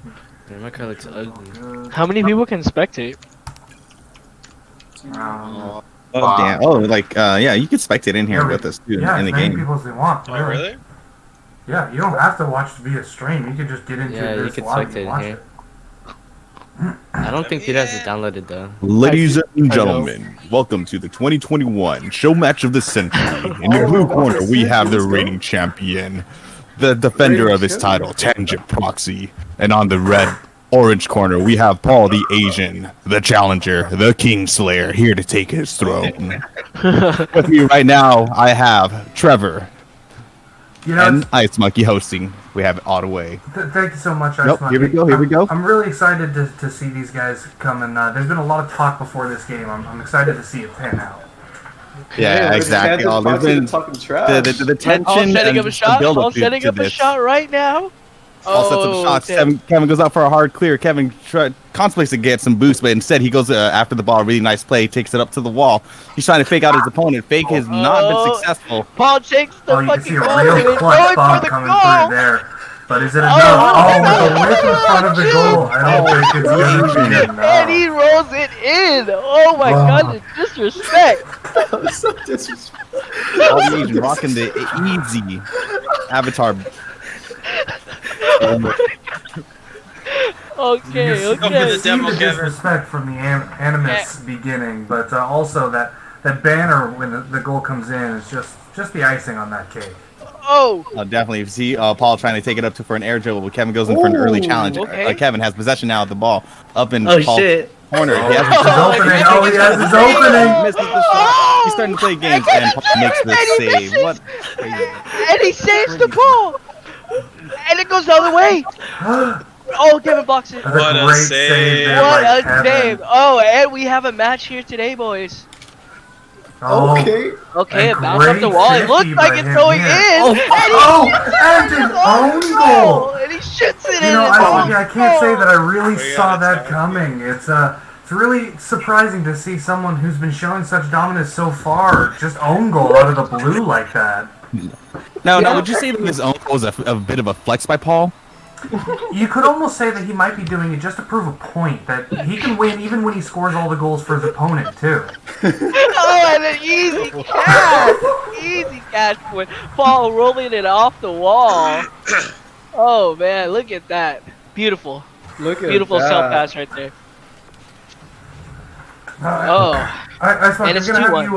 Man, my car looks ugly. How many people can spectate? Oh damn! Oh, like yeah, you can spectate in here Yeah, with us too yeah, in as the many game. people as they want. Oh, really? Yeah, you don't have to watch via stream. You can just get into Yeah, you this can lobby spectate and in watch here. it. I don't think Peter has it downloaded though. Ladies and I know. gentlemen, welcome to the 2021 show match of the century. In your blue corner, we have the reigning champion, the defender of his title, Tangent Proxy, and on the red. Orange corner, we have Paul the Asian, the challenger, the Kingslayer, here to take his throne. With me right now, I have Trevor You know, and Ice Monkey hosting. We have it all the way. thank you so much, Ice Nope, Monkey. here we go. I'm really excited to see these guys come, and there's been a lot of talk before this game. I'm excited to see it pan out. Yeah, exactly. Oh, there's been the tension All setting and up a the shot. build All up setting to up a this. shot right now. All sets up shots. damn. Kevin goes out for a hard clear. Kevin contemplates to get some boost, but instead he goes after the ball. Really nice play. Takes it up to the wall. He's trying to fake out his opponent. Fake has not been successful. Paul takes the You can fucking see a goal. real and clutch going bomb for the coming goal. through there. But is it enough? Oh, with the whip in front of the goal. I don't think it's going to be enough. And he rolls it in. Oh my god, the disrespect. So disrespectful. All the Asian rocking the easy avatar. Okay, You for okay. the see the demo, Kevin. disrespect from the Animus beginning, but also that banner when the goal comes in is just the icing on that cake. Oh, Definitely. You see Paul trying to take it up for an air dribble, but Kevin goes in for an early challenge. okay. Kevin has possession now of the ball up in Oh Paul's shit! corner. He has His Oh, opening. man. Oh, he has his opening. misses the shot. He's starting to play games, and Paul makes the And he save. misses. What? and he saves the ball. And it goes the other way. Oh, Kevin blocks it. That's What a a great save. save there What by a Kevin. save. Oh, and we have a match here today, boys. Oh, Okay. Okay, A it bounced off the great wall. It 50 looks like by it's him going here. in. Oh, and an own goal. And he shoots it You in. know, It's I can't say that I We really got saw it, that sorry. coming. It's really surprising to see someone who's been showing such dominance so far just own goal out of the blue like that. Now, would you say that his own goal was a bit of a flex by Paul? You could almost say that he might be doing it just to prove a point that he can win even when he scores all the goals for his opponent too. Oh, and an easy catch. Easy catch point. Paul rolling it off the wall. Oh, man, look at that. Beautiful. Look at Beautiful that. self pass right there. I And I'm it's gonna 2-1.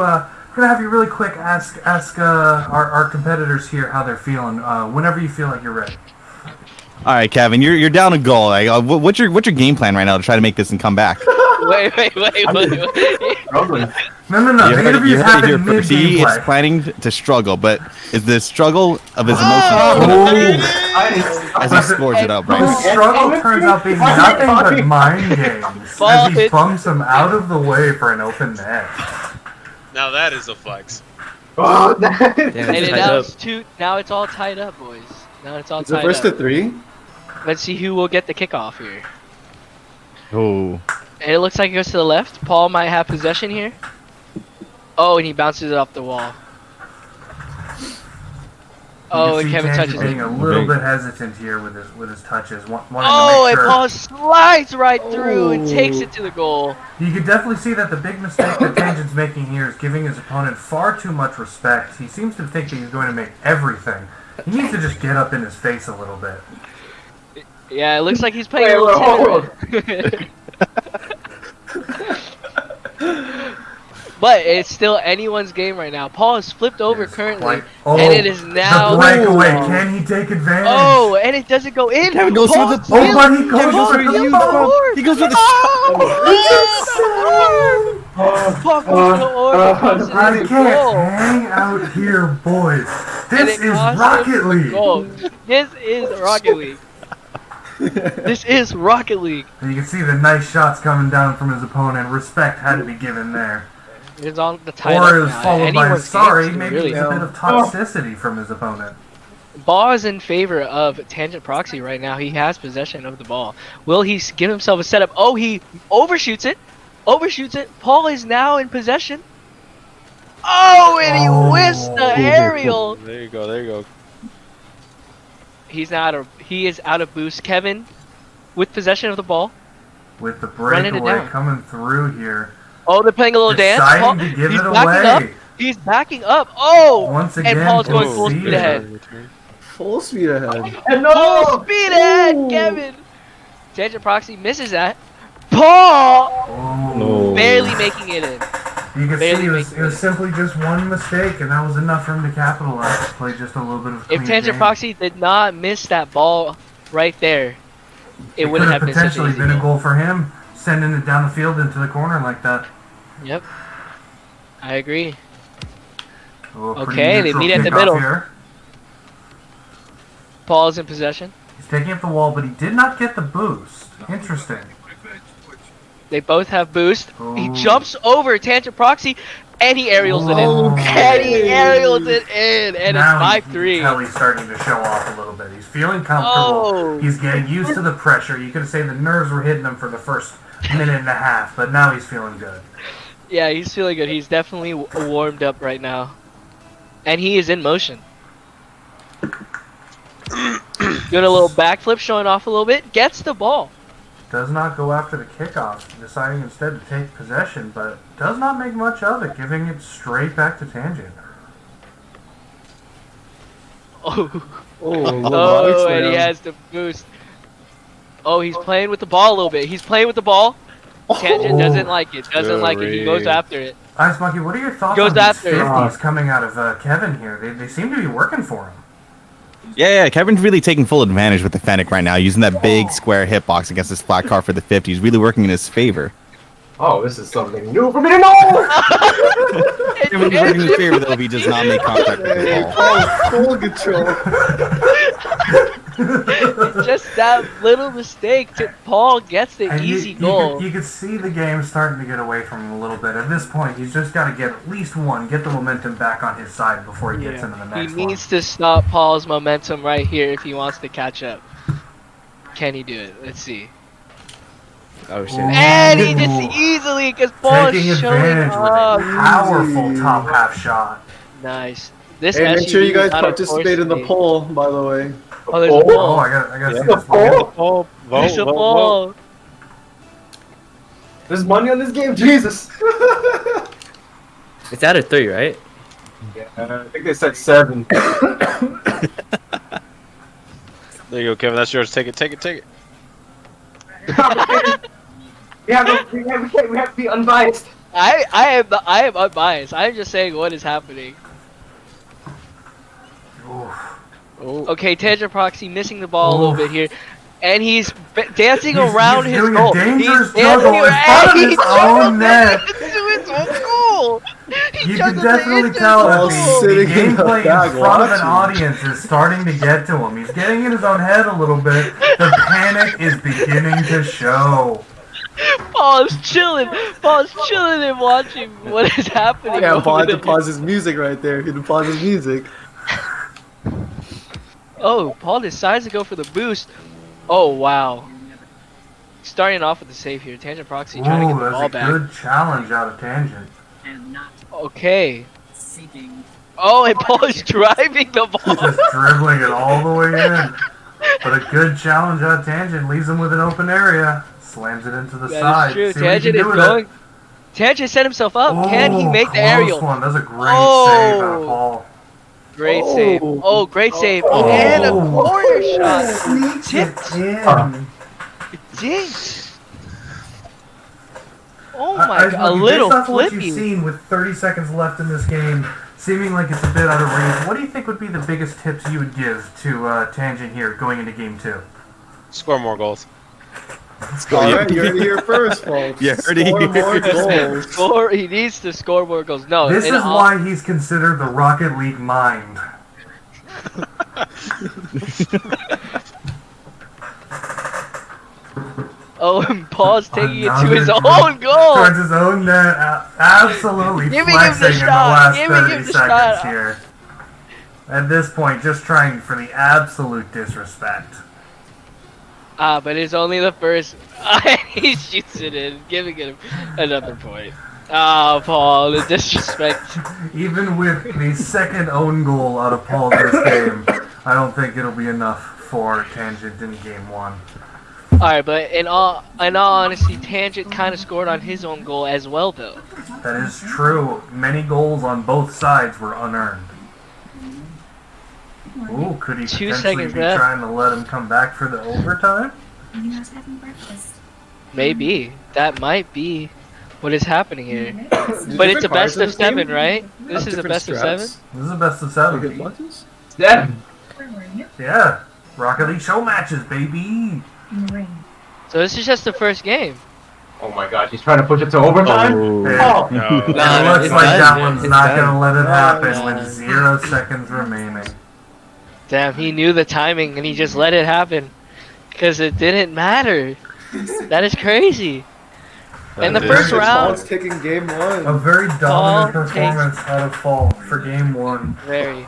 gonna have you really quick ask our competitors here how they're feeling. Whenever you feel like you're ready. All right, Kevin, you're down a goal. Like, what's your game plan right now to try to make this and come back? Wait. Struggling. No. You The heard interview's it here happening first. He is mid-gameplay. planning to struggle, but is the struggle of his Oh! emotions as he scores it up The right? struggle turns out being nothing but mind games as he bumps him out of the way for an open net. Now that is a flex. Oh, that Damn, And it's it tied now up. it's now it's all tied up, boys. Now it's all is it tied first to up. 3? Let's see who will get the kickoff here. Oh, And it looks like it goes to the left. Paul might have possession here. Oh, and he bounces it off the wall. Oh, and Kevin touches being it. a little bit hesitant here with his touches. Wanting Oh, to and make sure. Paul slides right through and takes it to the goal. You can definitely see that the big mistake that Tangent's making here is giving his opponent far too much respect. He seems to think that he's going to make everything. He needs to just get up in his face a little bit. Yeah, it looks like he's playing Wait, a little wait, tenor. But it's still anyone's game right now. Paul is flipped over It's currently, like- and it is now. The breakaway. Can he take advantage? Oh, and it doesn't go in. Kevin goes Paul for the- steals- Oh, but he goes Paul for the steals ball. board. He goes for the Oh, Paul goes for the orb across I the can't goal. hang out here, boys. And This it is cost him Rocket the League. goal. This is Rocket League. This is Rocket League. And you can see the nice shots coming down from his opponent. Respect had to be given there. It's on the title. Or it was followed by a Anyone's sorry, game, maybe really. a bit of toxicity from his opponent. Ball is in favor of Tangent Proxy right now. He has possession of the ball. Will he give himself a setup? Oh, he overshoots it. Overshoots it. Paul is now in possession. Oh, and he whiffs the aerial. There you go. He is out of boost. Kevin, with possession of the ball. With the Running it breakaway down. coming through here. Oh, they're playing a little dance. Deciding Paul, to give he's it backing up. away. He's backing up. Oh! Once And again, Paul's going full speed conceded. ahead. Full speed ahead. Full speed ahead, Kevin! Tangent Proxy misses that. Paul! Oh. Barely making it in. You can Barely see making it was simply just one mistake, and that was enough for him to capitalize. Play just a little bit of clean If Tangent game. Proxy did not miss that ball right there, it wouldn't have could been such an potentially easy been a goal. goal for him, sending it down the field into the corner like that. Yep. I agree. Oh, pretty Okay, they neutral meet at the kickoff middle. here. Paul's in possession. He's taking up the wall, but he did not get the boost. Interesting. They both have boost. He Ooh. jumps over Tangent Proxy, and he aerials it in. And he aerials it in, and Now it's 5-3. Kelly's starting to show off a little bit. He's feeling comfortable. Oh. He's getting used to the pressure. You could say the nerves were hitting him for the first minute and a half, but now he's feeling good. Yeah, he's feeling good. He's definitely warmed up right now. And he is in motion. Doing a little backflip, showing off a little bit. Gets the ball. Does not go after the kickoff, deciding instead to take possession, but does not make much of it, giving it straight back to Tangent. Oh, Oh, and he has the boost. Oh, he's playing with the ball a little bit. He's playing with the ball. Tangent doesn't like it. Doesn't like it. He goes after it. Ice Monkey, what are your thoughts Goes on these after it. 50s coming out of Kevin here? They seem to be working for him. Yeah, Kevin's really taking full advantage with the Fennec right now, using that big square hitbox against this flat car for the 50s, really working in his favor. Oh, this is something new for me to know! Kevin's working in his favor, though, if he does not make contact with the ball. Oh, full control. Just that little mistake. Paul gets the And easy you goal. could see the game starting to get away from him a little bit. At this point, he's just got to get at least one, get the momentum back on his side before he gets into the He next one. needs to stop Paul's momentum right here if he wants to catch up. Can he do it? Let's see. Oh shit. And he Ooh. just easily, because Paul Taking is showing advantage with a up. powerful top half shot. Nice. This Hey, make sure you SUV guys is not a participate in the force poll, by the way. Oh, there's a Oh, ball. I got to see The this one. poll? There's a ball. There's money on this game, Jesus! It's out of 3, right? I think they said 7. There you go, Kevin. That's yours. Take it. Take it. Take it. we have to be unbiased. I am unbiased. I'm just saying what is happening. Oof. Okay, Tangent Proxy missing the ball a little bit here. And he's dancing around he's his doing goal. a dangerous He's juggle in front of his he's own net. into his own goal. He You juggled can it definitely into tell his that goal. the Sitting in the gameplay back in front of an watching. audience is starting to get to him. He's getting in his own head a little bit. The panic is beginning to show. Paul's chilling. Paul's chilling and watching what is happening. Yeah, Paul had over to there. pause his music right there. He had to pause his music. Oh, Paul decides to go for the boost. Oh, wow. Starting off with the save here. Tangent Proxy trying to get Ooh, the ball that's a back. good challenge out of Tangent. Okay. Oh, and Paul is driving the ball. Just dribbling it all the way in. But a good challenge out of Tangent leaves him with an open area. Slams it into the That side. is true. See what he can Tangent is do with going. it. Tangent set himself up. Can he Ooh, make the close aerial? one. That's a great Oh. save out of Paul. Great Oh. save. Oh, great save. Oh. And a corner shot. Sneaks Tipped. it in. Dinked. Oh I- my I- god. A based little off what flippy. you've seen with 30 seconds left in this game, seeming like it's a bit out of range, what do you think would be the biggest tips you would give to Tangent here going into game 2? Score more goals. Alright, you heard it here first, folks. You heard it Score here more first. goals. He needs to score more goals. No, This is and all- why he's considered the Rocket League mind. Oh, and Paul's taking it to Another his dribble own goal. Towards his own net, absolutely Giving him the flexing in the shot, last giving 30 him the seconds shot. here. At this point, just trying for the absolute disrespect. But it's only the first. He shoots it in, giving him another point. Paul, the disrespect. Even with the second own goal out of Paul this game, I don't think it'll be enough for Tangent in game 1. Alright, but in all honesty, Tangent kind of scored on his own goal as well, though. That is true. Many goals on both sides were unearned. Ooh, could he 2 potentially seconds be left. trying to let him come back for the overtime? Maybe. That might be what is happening here. But it's a best of 7, right? This is a best of 7? This is a best of 7. Yeah. Yeah. Rocket League show matches, baby. So this is just the first game. Oh my gosh, he's trying to push it to overtime? Yeah. Oh. No. It No, looks it's like done, that man. one's It's not done. going to let it happen man. with 0 seconds remaining. Damn, he knew the timing and he just let it happen. Because it didn't matter. That is crazy. In the That first is- round, Paul's taking game one. A very dominant Paul performance out of Fall for game 1. very.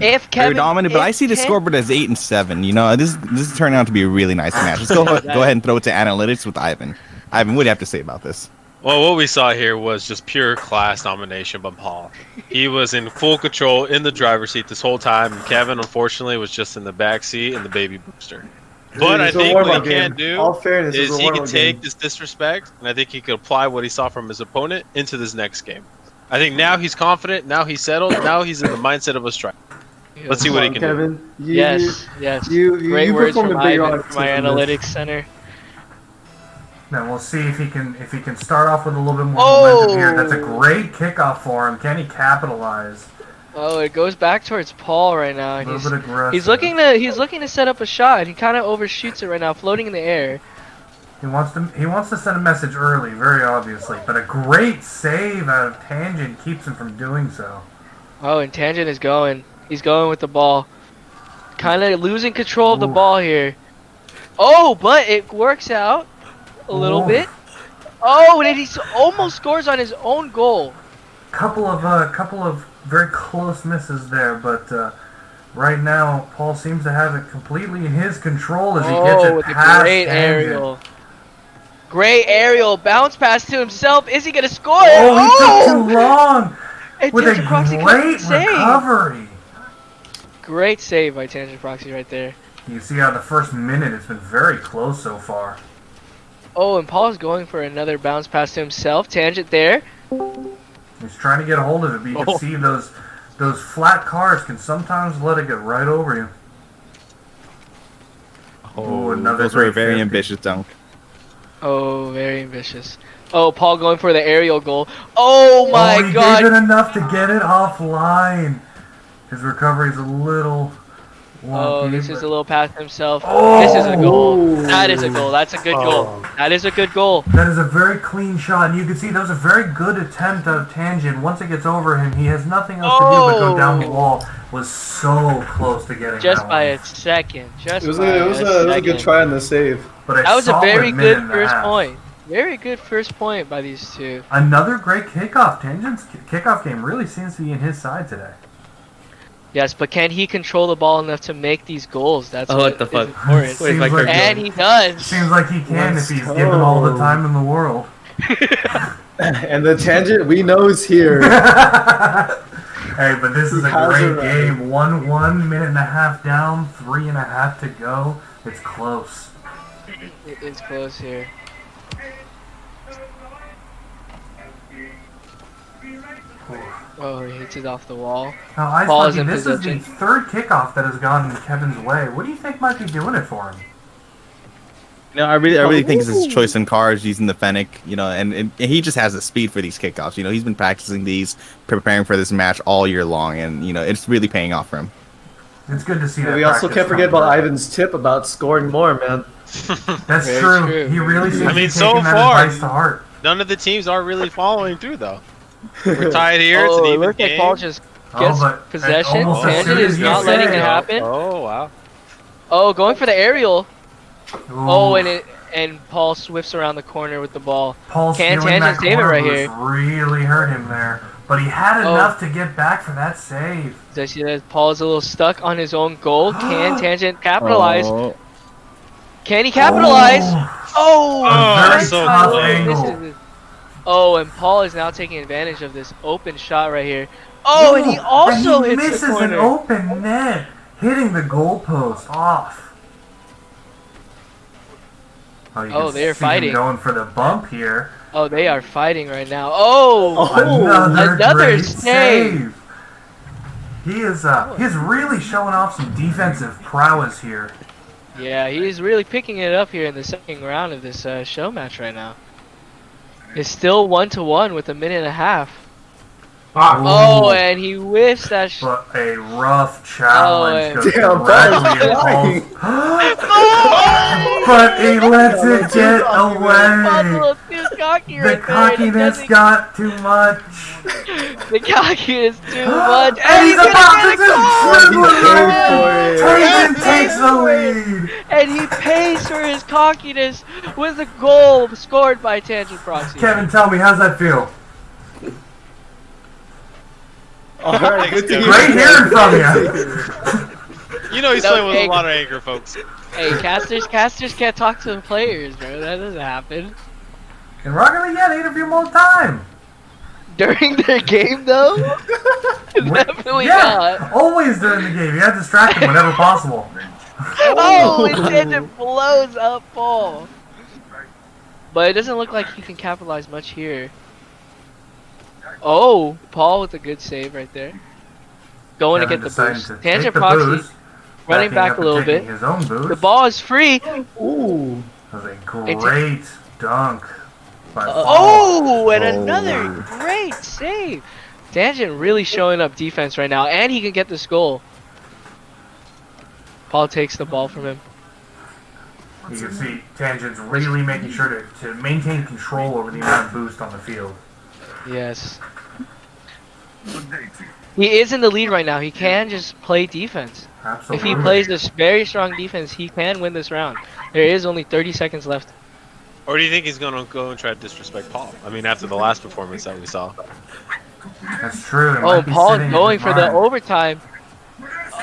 If Very Kevin, dominant, but I see the Tan- scoreboard as 8 and 7. You know, this is turning out to be a really nice match. Let's go ahead and throw it to analytics with Ivan. Ivan, what do you have to say about this? Well, what we saw here was just pure class domination by Paul. He was in full control in the driver's seat this whole time, and Kevin, unfortunately, was just in the back seat in the baby booster. But I It's a think what warm-up he can game. do All fairness, is it's a he can warm-up take game. this disrespect, and I think he could apply what he saw from his opponent into this next game. I think now he's confident, now he's settled, now he's in the mindset of a striker. Let's see what he can do. Kevin, Yes, yes. You Great words performed from a big Ivan, honor from my to this. analytics center. Now we'll see if he can start off with a little bit more Oh! momentum here. That's a great kickoff for him. Can he capitalize? Oh, it goes back towards Paul right now. A And little bit aggressive. he's looking to set up a shot. He kind of overshoots it right now, floating in the air. He wants to send a message early, very obviously, but a great save out of Tangent keeps him from doing so. Oh, and Tangent is going. He's going with the ball. Kind of losing control of the Ooh. ball here. Oh, but it works out a little Ooh. bit. Oh, and he almost scores on his own goal. Couple of very close misses there, but right now Paul seems to have it completely in his control as he gets Oh, it with a past great Tangent. aerial. Great aerial. Bounce pass to himself. Is he going to score? Oh, he took too long And with a Tangent Proxy couldn't great save. recovery. Great save by Tangent Proxy right there. You see how the first minute it's been very close so far. Oh, and Paul's going for another bounce pass to himself. Tangent there. He's trying to get a hold of it, but you can see those flat cars can sometimes let it get right over you. Oh, another those were a great very 50. ambitious dunk. Oh, very ambitious. Oh, Paul going for the aerial goal. Oh my Oh, he god. gave it enough to get it offline. His recovery's a little wonky. Oh, this is but- a little pass himself. Oh! This is a goal. That is a goal. That's a good goal. That is a good goal. That is a very clean shot, and you can see that was a very good attempt out of Tangent. Once it gets over him, he has nothing else to do but go down the wall. Was so close to getting Just that by one. a second. Just It was by a good second. try on the save. But a That was a solid very minute good and a first half. point. Very good first point by these two. Another great kickoff. Tangent's kickoff game really seems to be in his side today. Yes, but can he control the ball enough to make these goals? That's Oh, what the is fuck? important. Wait, Seems like like they're And he does. Seems like he can Let's if he's given all the go. time in the world. And the tangent we know is here. Hey, but this is a How's great it right? game. 1-1, minute and a half down, 3.5 to go. It's close. It's close here. Oh, he hits it off the wall. Now, Ice Ball is Monkey, in this is the position. third kickoff that has gone Kevin's way. What do you think might be doing it for him? You know, I really think it's his choice in cars, using the Fennec, you know, and he just has the speed for these kickoffs. You know, he's been practicing these, preparing for this match all year long, and, you know, it's really paying off for him. It's good to see that. We also practice can't forget come about through. Ivan's tip about scoring more, man. That's Very true. true. He really seems I to be mean, taking so that far- advice to heart. None of the teams are really following through, though. We're tied here. It's an Oh, it even looks like game. Paul just gets but possession. almost as Tangent soon is as you not say letting it it. happen. Oh, wow. Oh, going for the aerial. Oh, Ooh. and Paul swifts around the corner with the ball. Paul Can stealing Tangent that save it corner right boost here? really hurt him there. But he had Oh. enough to get back for that save. So I see that Paul's a little stuck on his own goal. Can Tangent capitalize? Oh. Can he capitalize? Oh, Oh, Oh, very so tough close. angle. Oh, and Paul is now taking advantage of this open shot right here. Oh, and he Ooh, also and he hits misses the an corner. open net, hitting the goalpost off. You Oh, can they're see him fighting. going for the bump here. Oh, they are fighting right now. Oh, Another great save. He is he's really showing off some defensive prowess here. Yeah, he's really picking it up here in the second round of this show match right now. It's still 1-1 with a minute and a half. Oh, and he whiffs that. But a rough challenge goes Damn, directly in Paul's Paul's. But he lets it get away. The cockiness got too much. The cockiness too much. And he's about to it. Tangent takes the lead. And he pays for his cockiness with a goal scored by Tangent Proxy. Kevin, tell me, how's that feel? Alright, good to hear. Great hearing from you. You know he's No, playing with hey. a lot of anger, folks. Hey, casters can't talk to the players, bro. That doesn't happen. And we're not gonna get an interview all the time. During their game, though? Definitely not. Yeah, always during the game. You gotta distract him whenever possible. Oh, and Tangent blows up Paul. But it doesn't look like he can capitalize much here. Oh, Paul with a good save right there. Going Kevin to get the deciding boost. to take Tangent the Proxy boost, running backing back up a and little taking bit. His own boost. The ball is free. Ooh. That was a great dunk by Paul. Oh, and another great save. Tangent really showing up defense right now, and he can get this goal. Paul takes the ball from him. You can see Tangent's really making sure to maintain control over the amount of boost on the field. Yes. He is in the lead right now. He can just play defense. Absolutely. If he plays this very strong defense, he can win this round. There is only 30 seconds left. Or do you think he's gonna go and try to disrespect Paul? I mean, after the last performance that we saw. That's true. It Oh, might be Paul sitting in going his for the mind. overtime.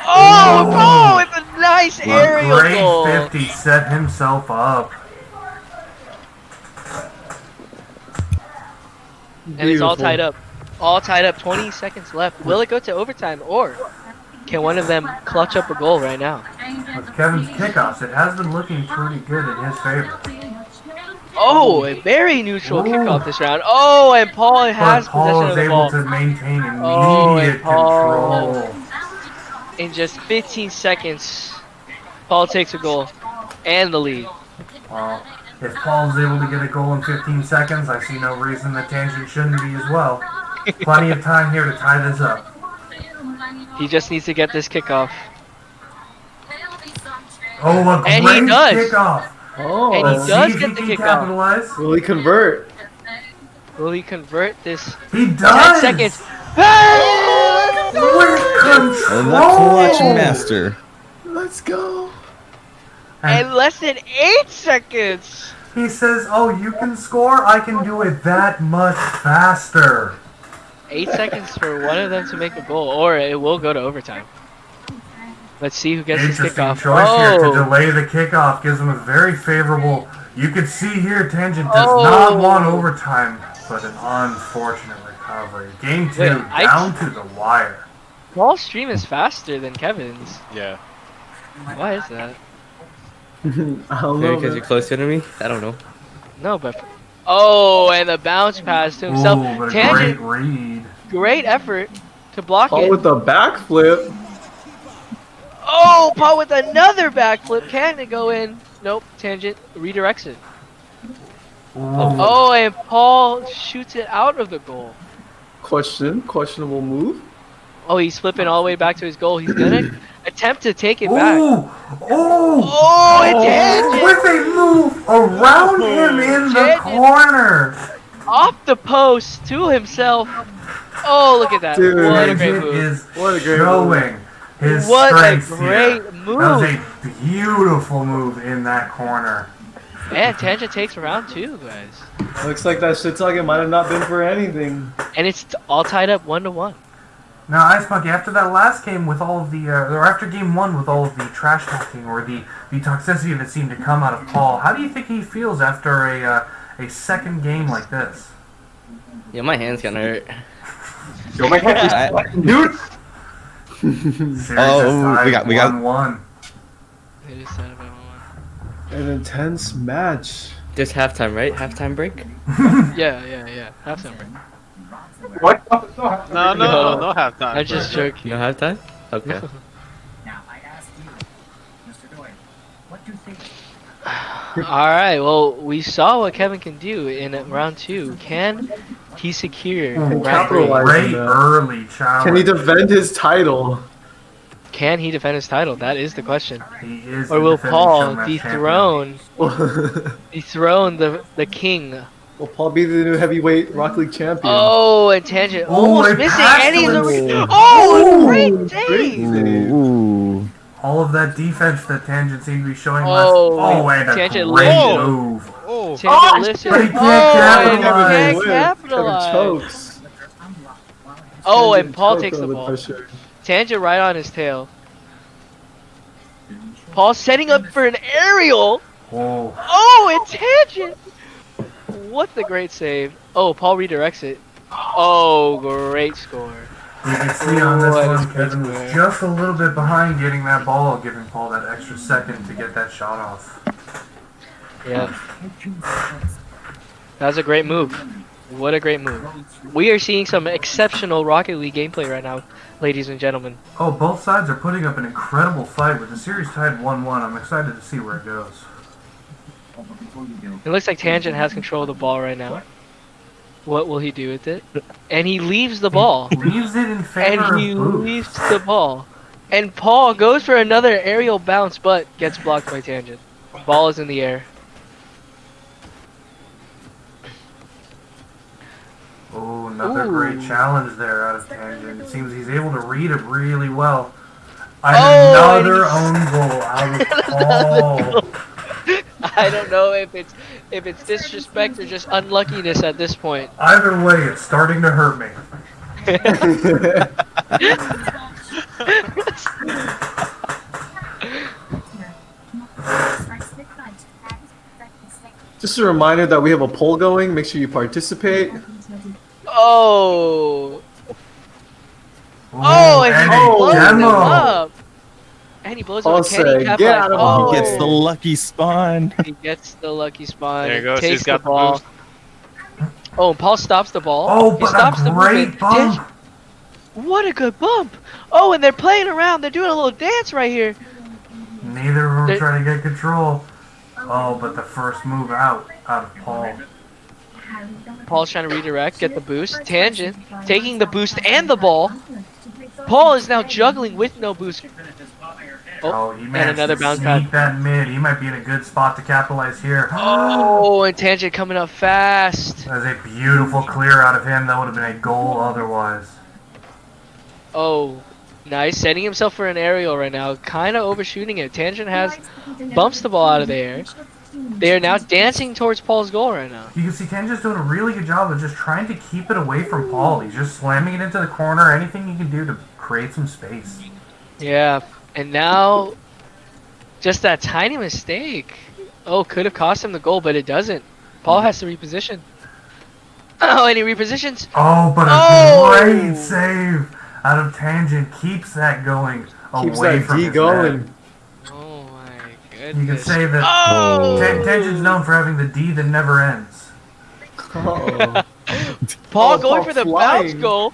Oh, Paul with a nice A aerial great goal. 50 set himself up. And it's all tied up. All tied up. 20 seconds left. Will it go to overtime, or can one of them clutch up a goal right now? With Kevin's kickoffs, it has been looking pretty good in his favor. Oh, a very neutral kickoff this round. Oh, and Paul But has Paul possession of is the able ball. to maintain Oh, and immediate Paul- control. In just 15 seconds, Paul takes a goal and the lead. Well, if Paul's able to get a goal in 15 seconds, I see no reason that Tangent shouldn't be as well. Plenty of time here to tie this up. He just needs to get this kickoff. Oh, a And he great does. kickoff. Oh. And he Let's does see if get he the can kickoff. capitalize. Will he convert? Will he convert this? He 10 does. seconds. With control. And the clutch master. Let's go. In less than 8 seconds. He says, "Oh, you can score. I can do it that much faster." 8 seconds for one of them to make a goal, or it will go to overtime. Let's see who gets this Interesting kickoff. choice here to Oh, delay the kickoff. Gives him a very favorable. You can see here, Tangent does not want overtime, but an unfortunate recovery. Game 2 Wait, down to the wire. Paul's stream is faster than Kevin's. Yeah. Why is that? I don't know. Maybe because man. you're closer to me? I don't know. No, but oh, and the bounce pass to himself. Ooh, but a Tangent, great read. great effort to block Paul it. with the backflip. Oh, Paul with another backflip. Can it go in? Nope. Tangent redirects it. Ooh. Oh, and Paul shoots it out of the goal. Questionable move. Oh, he's flipping all the way back to his goal. He's gonna attempt to take it back. Ooh. Oh, and Tangent With a move around him in the Tangent. corner. off the post to himself. Oh, look at that. Dude, What a great Tangent move. is What a great showing his What a strength great here. move. That was a beautiful move in that corner. And Tangent takes round 2, guys. Looks like that shit talking might have not been for anything. And it's all tied up 1-1. Now, Ice Monkey, after that last game with all of the, or after game 1 with all of the trash talking or the toxicity that seemed to come out of Paul, how do you think he feels after a second game like this? Yeah, my hand's gonna hurt. Yo, my head is I- sweating, dude. Series Oh, is tied we got- 1-1. It is tied up at 1-1. An intense match. Just halftime, right? Halftime break? Yeah. Halftime break. What? No, no halftime. I'm just joking. No halftime? Okay. Alright, well, we saw what Kevin can do in round 2. Can he secure round 3? capitalize. Great that. early challenge. Can he defend his title? Can he defend his title? That is the question. He is Or the will defending Paul showmatch dethrone Will dethrone the king? Paul be the new heavyweight Rock League champion? Oh, and Tangent Oh, almost it missing, passed and he's him. oh, great Great save! save. Ooh. All of that defense that Tangent seemed to be showing Oh, last. Oh, and a Tangent great lifted. move. Oh, Tangent lifted. but he can't Oh, capitalize. he can't capitalize. Kevin chokes. Oh, and Tangent Paul choked takes the under ball. pressure. Tangent right on his tail. Paul setting up for an aerial. Oh, Oh, and Tangent. What the great save. Oh, Paul redirects it. Oh, great score. you can see on this What one, is Kevin was great. just a little bit behind getting that ball, giving Paul that extra second to get that shot off. Yeah. That was a great move. What a great move. We are seeing some exceptional Rocket League gameplay right now, ladies and gentlemen. Oh, both sides are putting up an incredible fight with the series tied 1-1. I'm excited to see where it goes. It looks like Tangent has control of the ball right now. What will he do with it? And he leaves the ball. Leaves it in favor And he of Booth. leaves the ball. And Paul goes for another aerial bounce, but gets blocked by Tangent. Ball is in the air. Oh, another Ooh. great challenge there out of Tangent. It seems he's able to read it really well. Oh, And and another he's- own goal out of Paul. I don't know if it's disrespect or just unluckiness at this point. Either way, it's starting to hurt me. Just a reminder that we have a poll going. Make sure you participate. Oh, Oh, and and he a blows him demo. up. And he blows him Paul up. Can he said, capitalize? "Get out of Oh, He gets the lucky spawn. he gets the lucky spawn. There he goes. Takes He's got the ball. boost. Oh, and Paul stops the ball. Oh, he but stops a the great movement. bump. What a good bump! Oh, and they're playing around. They're doing a little dance right here. Neither of them They- trying to get control. Oh, but the first move out of Paul. Paul's trying to redirect, get the boost. Tangent taking the boost and the ball. Paul is now juggling with no boost. Oh, he and managed another to bounce sneak pad. that mid. He might be in a good spot to capitalize here. Oh, and Tangent coming up fast. That was a beautiful clear out of him. That would have been a goal otherwise. Oh, nice. Setting himself for an aerial right now. Kind of overshooting it. Tangent bumps the ball out of the air. They are now dancing towards Paul's goal right now. You can see Tangent's doing a really good job of just trying to keep it away from Paul. He's just slamming it into the corner. Anything he can do to create some space. Yeah, and now just that tiny mistake. Oh, could have cost him the goal, but it doesn't. Paul has to reposition. Oh, and he repositions. Oh, but a Oh! great save out of Tangent. Keeps that going Keeps away that from D his going. net. Oh my You can goodness. say that Oh! Tangent's known for having the D that never ends. Uh-oh. Paul Oh, going Paul for the flying. bounce goal.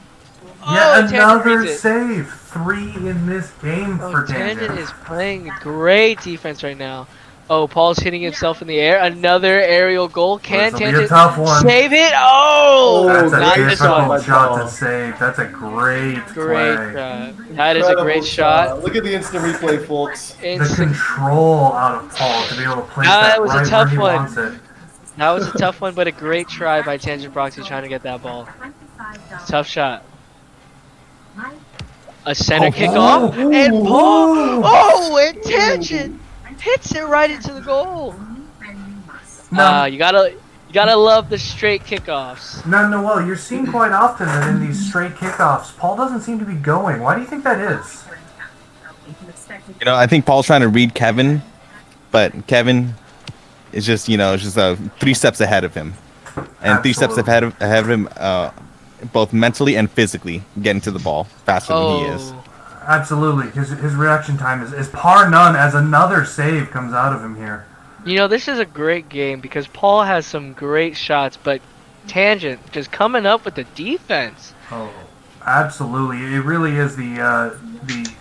Yeah, Oh, Tangent another reads it. save. 3 in this game Oh, for Tangent Tangent. is playing great defense right now. Oh, Paul's hitting himself in the air. Another aerial goal. Can This'll be a Tangent tough one. save it? Oh, That's a not this difficult one. shot Paul. to save. That's a great Great play. shot. That is a great Incredible shot. Look at the instant replay, folks. The Instant. control out of Paul to be able to place That that was a right tough where he one. wants it. That was a tough one, but a great try by Tangent Proxy trying to get that ball. Tough shot. A center Oh, kickoff, oh, and oh, Paul. Oh, and Tangent hits it right into the goal. Now, You gotta love the straight kickoffs. now, Noel, you're seeing quite often that in these straight kickoffs, Paul doesn't seem to be going. Why do you think that is? You know, I think Paul's trying to read Kevin, but Kevin is just, it's just 3 steps ahead of him, and 3 steps Absolutely. ahead of him, both mentally and physically, getting to the ball faster than he is. Absolutely. His reaction time is par none as another save comes out of him here. You know, this is a great game because Paul has some great shots, but Tangent just coming up with the defense. Oh, absolutely. It really is the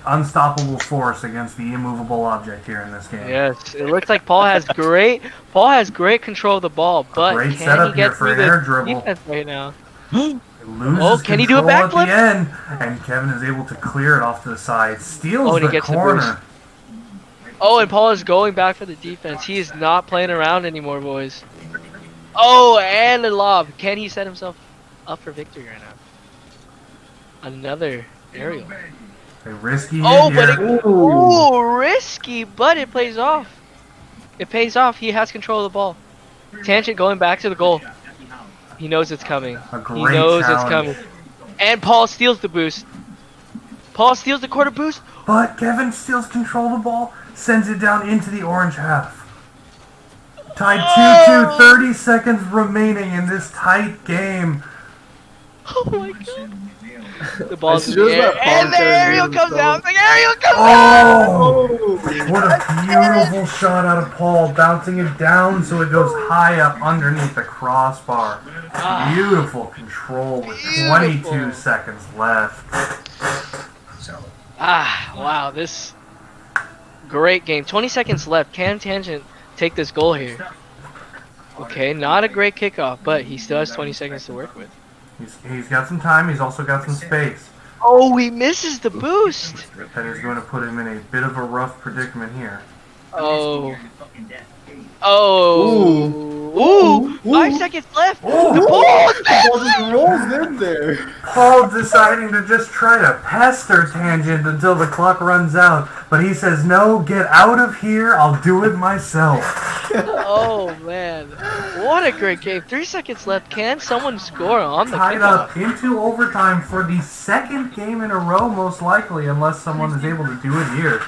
unstoppable force against the immovable object here in this game. Yes, it looks like Paul has great control of the ball, but Great can setup he get here for through an air the dribble. defense right now? Loses Oh, can he do a control at backflip? the end, and Kevin is able to clear it off to the side. Steals Oh, and he the gets the corner. Oh, and Paul is going back for the defense. He is not playing around anymore, boys. Oh, and a lob. Can he set himself up for victory right now? Another aerial. A risky hit Oh, here. but it, ooh, risky, but it plays off. It pays off. He has control of the ball. Tangent going back to the goal. He knows it's coming. A He great knows it's challenge. coming. And Paul steals the boost. Paul steals the quarter boost. But Kevin steals control of the ball, sends it down into the orange half. Tied 2-2, 30 seconds remaining in this tight game. Oh my god. The ball's in It's just the air. that Paul And the says aerial it's comes so- out. The aerial comes out. Oh! What a beautiful shot out of Paul, bouncing it down so it goes high up underneath the crossbar. Beautiful control with 22 Beautiful. seconds left. Ah, wow, this great game. 20 seconds left. Can Tangent take this goal here? Okay, not a great kickoff, but he still has 20 seconds to work with. He's got some time, he's also got some space. Oh, he misses the boost. That is going to put him in a bit of a rough predicament here. Oh. Oh. Ooh. 5 seconds left. Ooh. The ball is The there. ball just rolls in there. Paul deciding to just try to pester Tangent until the clock runs out, but he says, no, get out of here, I'll do it myself. Oh, man. What a great game. 3 seconds left. Can someone score on the Tied kickoff? up into overtime for the second game in a row, most likely, unless someone is able to do it here.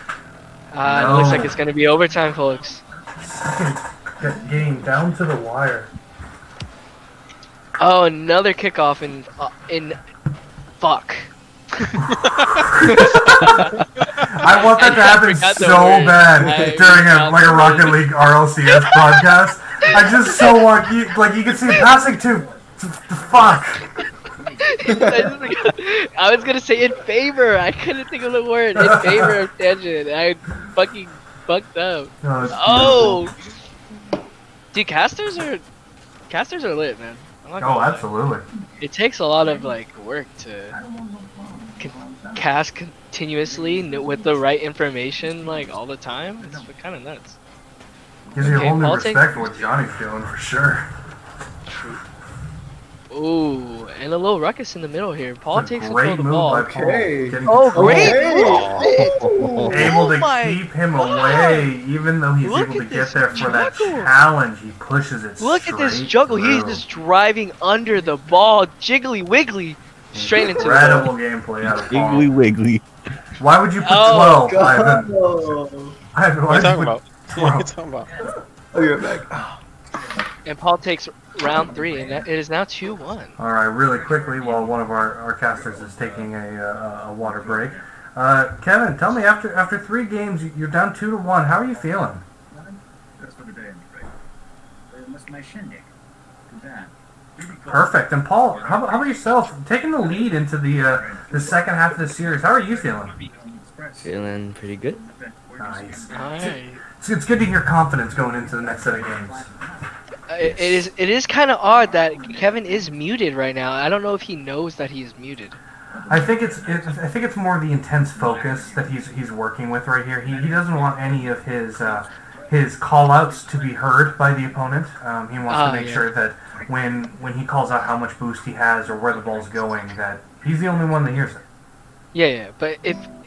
It looks like it's going to be overtime, folks. Second game down to the wire. Oh, another kickoff in fuck. I want that to happen forgot the so word. bad I during forgot like a the Rocket word. League RLCS podcast. I just so want you can see it passing to fuck. I was gonna say in favor. I couldn't think of the word. In favor of Tangent. I fucking fucked up. No, it's Oh, dude, casters are lit, man. I'm not beautiful. gonna Oh, lie. absolutely. It takes a lot of like work to cast continuously with the right information like all the time. It's kind of nuts. Gives you a Okay, whole new Paul takes- respect for what Johnny's doing for sure. Ooh, and a little ruckus in the middle here. Paul It's a takes control great of the move ball. by Paul. Okay. Getting Oh, control. great! Hey. Able to Oh my keep him God. away, even though he's Look able to at get this there for that juggle. challenge. He pushes it. Look at this straight juggle. He's through. just driving under the ball, jiggly wiggly, straight into the ball. Incredible gameplay out of Paul. Wiggly wiggly. Why would you put Oh, 12, Ivan? Oh. Ivan, What why are you would talking you about? put What are 12? you talking about? I'll be right back. And Paul takes round 3, and it is now 2-1. All right, really quickly, while one of our casters is taking a water break. Kevin, tell me, after 3 games, you're down 2-1. How are you feeling? Perfect. And Paul, how about yourself? Taking the lead into the second half of the series. How are you feeling? Feeling pretty good. Nice. Alright. It's good to hear confidence going into the next set of games. It is kind of odd that Kevin is muted right now. I don't know if he knows that he is muted. I think it's more the intense focus that he's working with right here. He doesn't want any of his call outs to be heard by the opponent. He wants to make sure that when he calls out how much boost he has or where the ball's going, that he's the only one that hears it. Yeah. But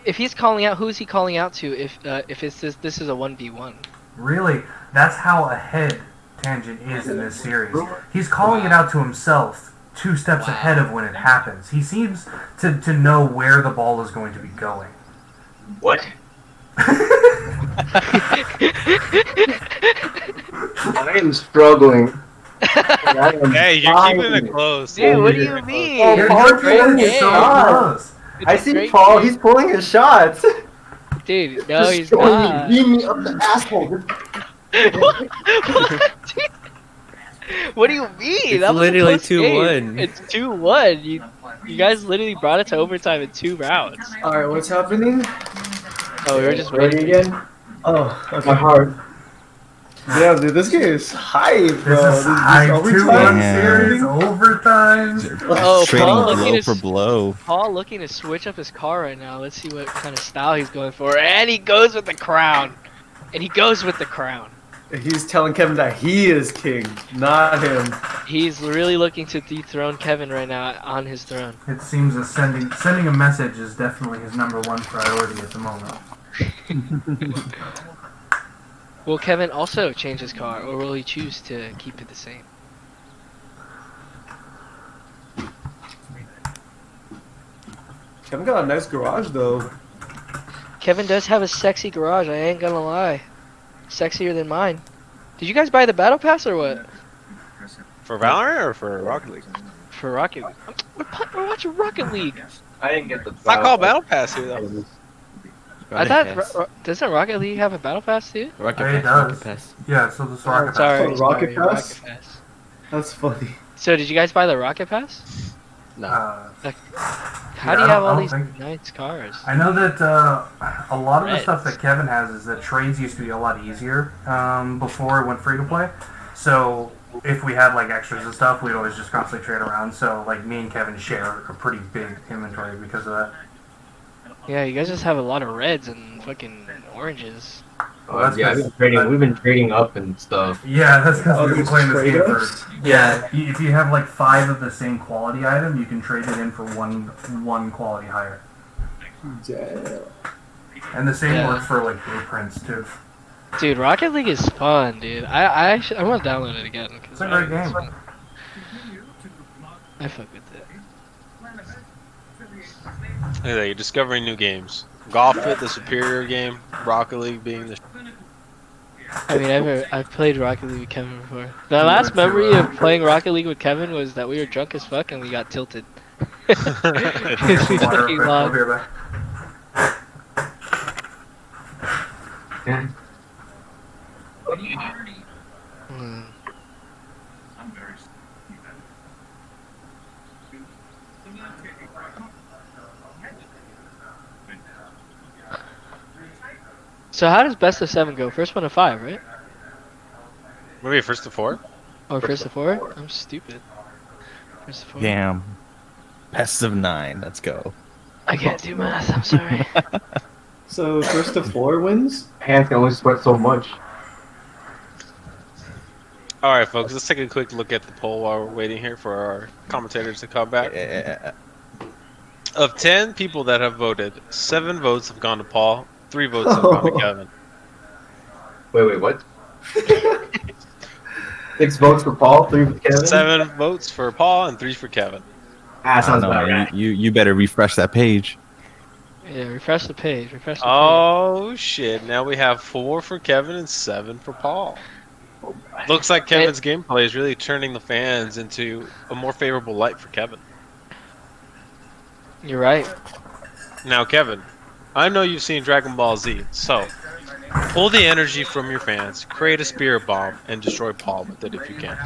if he's calling out, who's he calling out to? If it's this is a 1v1. Really, that's how ahead Tangent is in this series. He's calling it out to himself 2 steps ahead of when it happens. He seems to know where the ball is going to be going. What? I am struggling. I am Hey, you're dying. keeping it close. Dude, what do you mean? Oh, You're Paul Great pulling his game. so shots. close. It's I a see great Paul. game. He's pulling his shots. Dude, no, Just he's showing not. me, beating me up the asshole. What do you mean? It's That was a literally close game. 2-1. It's 2-1. You guys literally brought it to overtime in 2 rounds. All right, what's happening? Oh, we were just Ready waiting. again? Oh, okay. My heart. Yeah, dude, this game is hype, bro. This is high 2-1 overtime. series, overtime. Oh, Trading Paul blow looking for to blow. Paul looking to switch up his car right now. Let's see what kind of style he's going for. And he goes with the crown. And he goes with the crown. He's telling Kevin that he is king, not him. He's really looking to dethrone Kevin right now on his throne. It seems that sending a message is definitely his #1 priority at the moment. Will Kevin also change his car, or will he choose to keep it the same? Kevin got a nice garage, though. Kevin does have a sexy garage, I ain't gonna lie. Sexier than mine. Did you guys buy the battle pass or what? For Valorant or for Rocket League? For Rocket League. We're watching Rocket League. I didn't get the. I call Battle Pass here though. I thought, doesn't Rocket League have a battle pass too? Rocket It Pass, does. Rocket Pass. Yeah, so this Rocket Pass. Sorry, Oh, Rocket sorry, Pass? Rocket Pass. That's funny. So did you guys buy the Rocket Pass? No. How do you I have all don't these think- nice cars? I know that a lot of the Reds. stuff that Kevin has is that trades used to be a lot easier before it went free to play. So if we had like extras and stuff, we'd always just constantly trade around. So like me and Kevin share a pretty big inventory because of that. Yeah, you guys just have a lot of reds and fucking oranges. Well, that's Yeah, good. we've been trading up and stuff. Yeah, that's because Oh, we've been there's playing this game trade-offs? for. Yeah, if you have like 5 of the same quality item, you can trade it in for one quality higher. Damn. And the same Yeah. works for like blueprints too. Dude, Rocket League is fun, dude. I actually I want to download it again. 'Cause It's a great game. fun. I fuck with it. Look at that, you're discovering new games. Golf It, the superior game. Rocket League being the. I mean, I've played Rocket League with Kevin before. The last memory of playing Rocket League with Kevin was that we were drunk as fuck and we got tilted. It's Water, fucking quick, long. I'll be right back. Hmm. So how does best of 7 go? First one to 5, right? Maybe first to 4? Or first to 4? I'm stupid. First to 4. Damn. Best of 9. Let's go. I can't do math. I'm sorry. So, first to 4 wins? Hands can only sweat so much. Alright, folks, let's take a quick look at the poll while we're waiting here for our commentators to come back. Of 10 people that have voted, 7 votes have gone to Paul, 3 votes have gone to Kevin. Wait, what? 6 votes for Paul, 3 for Kevin. 7 votes for Paul and 3 for Kevin. Ah, sounds I about know, right. you better refresh that page. Yeah, refresh the page. Refresh the page. Oh shit! Now we have 4 for Kevin and 7 for Paul. Looks like Kevin's gameplay is really turning the fans into a more favorable light for Kevin. You're right. Now, Kevin, I know you've seen Dragon Ball Z, so pull the energy from your fans, create a spirit bomb, and destroy Paul with it if you can.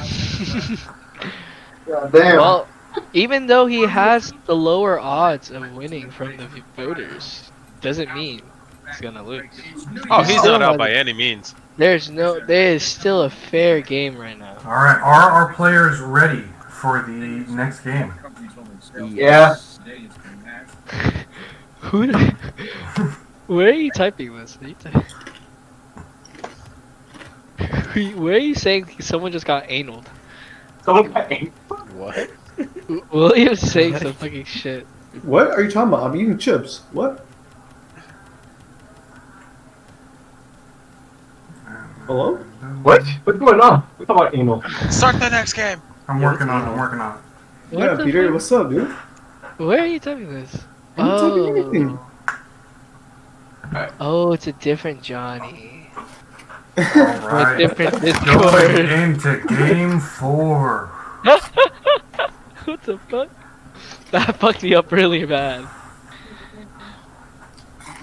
Damn. Well, even though he has the lower odds of winning from the voters, doesn't mean he's gonna lose. Oh, he's still not out has- by any means. There is still a fair game right now. All right, are our players ready for the next game? Yeah. Who? Where are you typing this? Where are you saying someone just got anal? Someone got aimed. What? William's saying some fucking shit. What are you talking about? I'm eating chips. What? Hello? What? What's going on? We're talking about anal. Start the next game. I'm working on it. I'm working on it. What Yeah, the Peter, fuck? what's up, dude? Where are you typing this? I'm not typing anything. Oh, it's a different Johnny. All With right. different Going Discord. into game 4. What the fuck? That fucked me up really bad.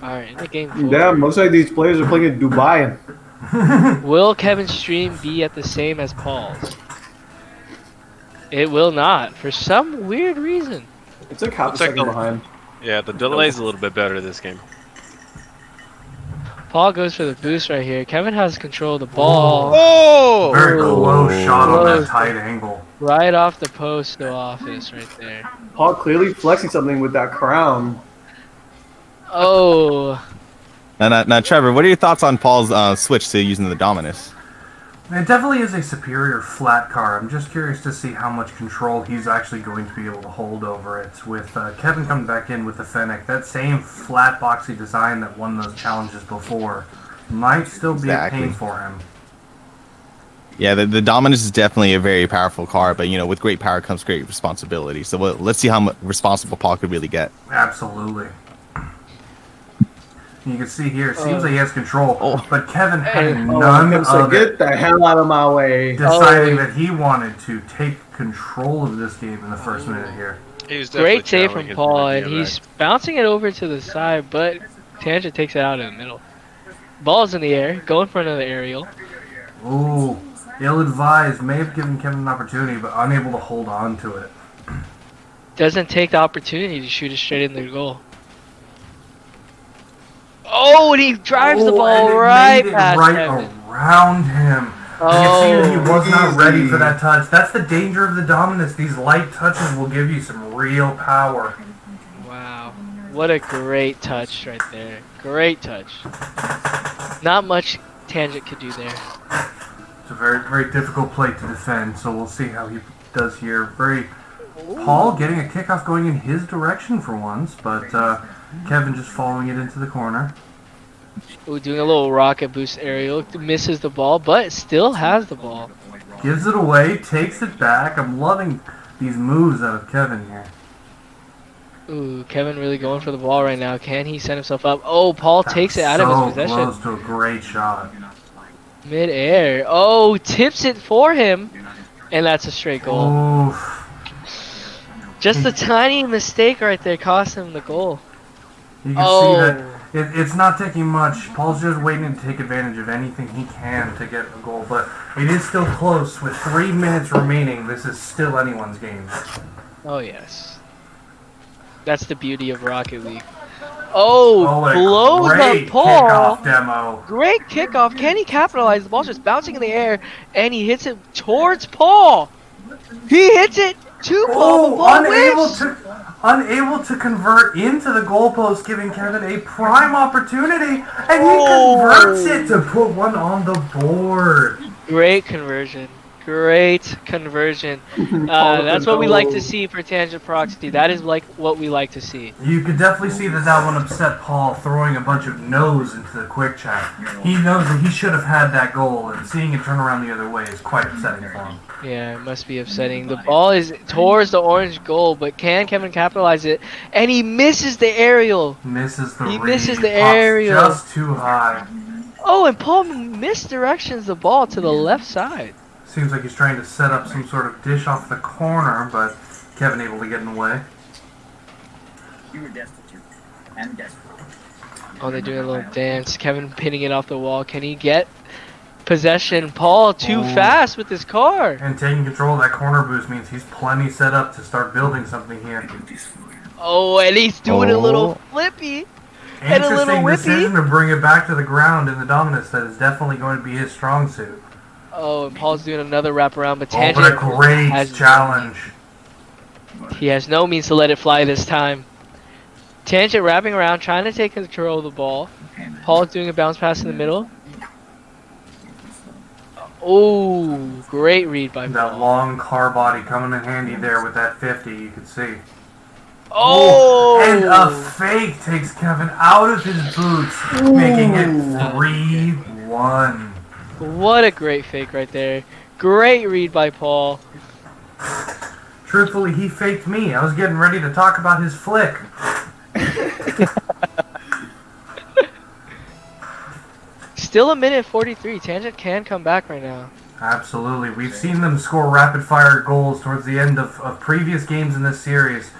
Alright, in the game 4. Damn, looks like these players are playing in Dubai. Will Kevin's stream be at the same as Paul's? It will not, for some weird reason. It took half a Looks like second the- behind. Yeah, the delay's a little bit better this game. Paul goes for the boost right here. Kevin has control of the ball. Oh! Very close shot on that Close. tight angle. Right off the post office right there. Paul clearly flexing something with that crown. Oh, Now, Trevor, what are your thoughts on Paul's switch to using the Dominus? It definitely is a superior flat car. I'm just curious to see how much control he's actually going to be able to hold over it. With Kevin coming back in with the Fennec, that same flat boxy design that won those challenges before might still be Exactly. a pain for him. Yeah, the Dominus is definitely a very powerful car, but with great power comes great responsibility. So let's see how responsible Paul could really get. Absolutely. You can see here, it seems like he has control, but Kevin had Oh, none I'm so of it, get the hell out of my way. deciding that he wanted to take control of this game in the first minute here. He was definitely great save channeling from his Paul, energy and of he's bouncing it over to the side, but Tangent takes it out in the middle. Ball's in the air, going for another aerial. Ooh, ill-advised, may have given Kevin an opportunity, but unable to hold on to it. Doesn't take the opportunity to shoot it straight in the goal. Oh, and he drives the Oh, ball and it right made it past right Kevin. around him. You can see that he Oh, was not ready easy. for that touch. That's the danger of the Dominus. These light touches will give you some real power. wow. What a great touch right there. Great touch. Not much Tangent could do there. It's a very, very difficult play to defend, so we'll see how he does here. Paul getting a kickoff going in his direction for once, but Kevin just following it into the corner. Ooh, doing a little rocket boost aerial. Misses the ball, but still has the ball. Gives it away, takes it back. I'm loving these moves out of Kevin here. Ooh, Kevin really going for the ball right now. Can he set himself up? Oh, Paul takes it out of his possession. So close to a great shot. Mid-air. Oh, tips it for him. And that's a straight goal. Oof. Just a tiny mistake right there cost him the goal. You can see that it's not taking much. Paul's just waiting to take advantage of anything he can to get a goal, but it is still close. With 3 minutes remaining, this is still anyone's game. Oh, yes. That's the beauty of Rocket League. Oh, a blows great up Paul. kickoff demo. Great kickoff. Can he capitalize? The ball's just bouncing in the air, and he hits it towards Paul. He hits it to Paul. The Oh, ball unable to convert into the goalpost, giving Kevin a prime opportunity, and he Oh. converts it to put one on the board. Great conversion. Great conversion. That's what we like to see for Tangent Proxy. That is like what we like to see. You could definitely see that one upset Paul, throwing a bunch of no's into the quick chat. He knows that he should have had that goal, and seeing it turn around the other way is quite upsetting for him. Yeah, it must be upsetting. The ball is towards the orange goal, but can Kevin capitalize it? And he misses the aerial. Misses the He read, misses the pops aerial. just too high. Oh, and Paul misdirections the ball to the left side. Seems like he's trying to set up some sort of dish off the corner, but Kevin able to get in the way. You were destitute and desperate. Oh, they're doing a little dance. Kevin pinning it off the wall. Can he get possession? Paul too Oh. fast with his car. And taking control of that corner boost means he's plenty set up to start building something here. Oh, and he's doing a little flippy. And a little Interesting whippy. decision to bring it back to the ground in the Dominus. That is definitely going to be his strong suit. Oh, and Paul's doing another wraparound, but Oh, Tangent but a great has challenge. He has no means to let it fly this time. Tangent wrapping around, trying to take control of the ball. Paul's doing a bounce pass in the middle. Oh, great read by That Paul. long car body coming in handy there with that 50, you can see. Oh! And a fake takes Kevin out of his boots, making it 3-1. What a great fake right there. Great read by Paul. Truthfully, he faked me. I was getting ready to talk about his flick. Still a minute 43. Tangent can come back right now. Absolutely. We've seen them score rapid-fire goals towards the end of previous games in this series.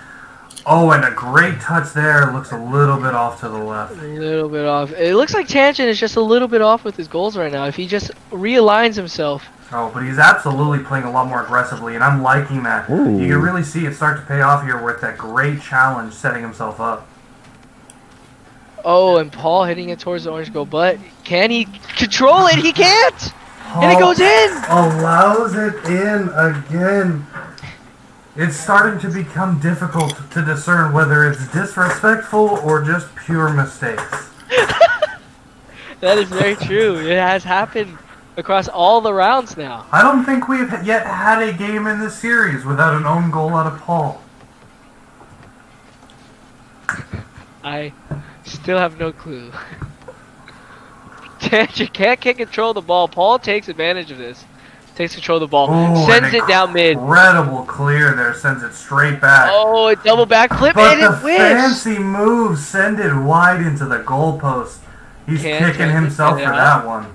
Oh, and a great touch there. Looks a little bit off to the left. A little bit off. It looks like Tangent is just a little bit off with his goals right now. If he just realigns himself. Oh, but he's absolutely playing a lot more aggressively, and I'm liking that. Ooh. You can really see it start to pay off here with that great challenge setting himself up. Oh, and Paul hitting it towards the orange goal, but can he control it? He can't! And it Paul goes in! allows it in again. It's starting to become difficult to discern whether it's disrespectful or just pure mistakes. That is very true. It has happened across all the rounds now. I don't think we've yet had a game in this series without an own goal out of Paul. I still have no clue. Tangent can't control the ball. Paul takes advantage of this. Takes control of the ball. Ooh, Sends it down mid. Incredible clear there. Sends it straight back. Oh, a double back flip But and the it whips. fancy moves send it wide into the goalpost. He's Can kicking Tangent himself get for it that out? one.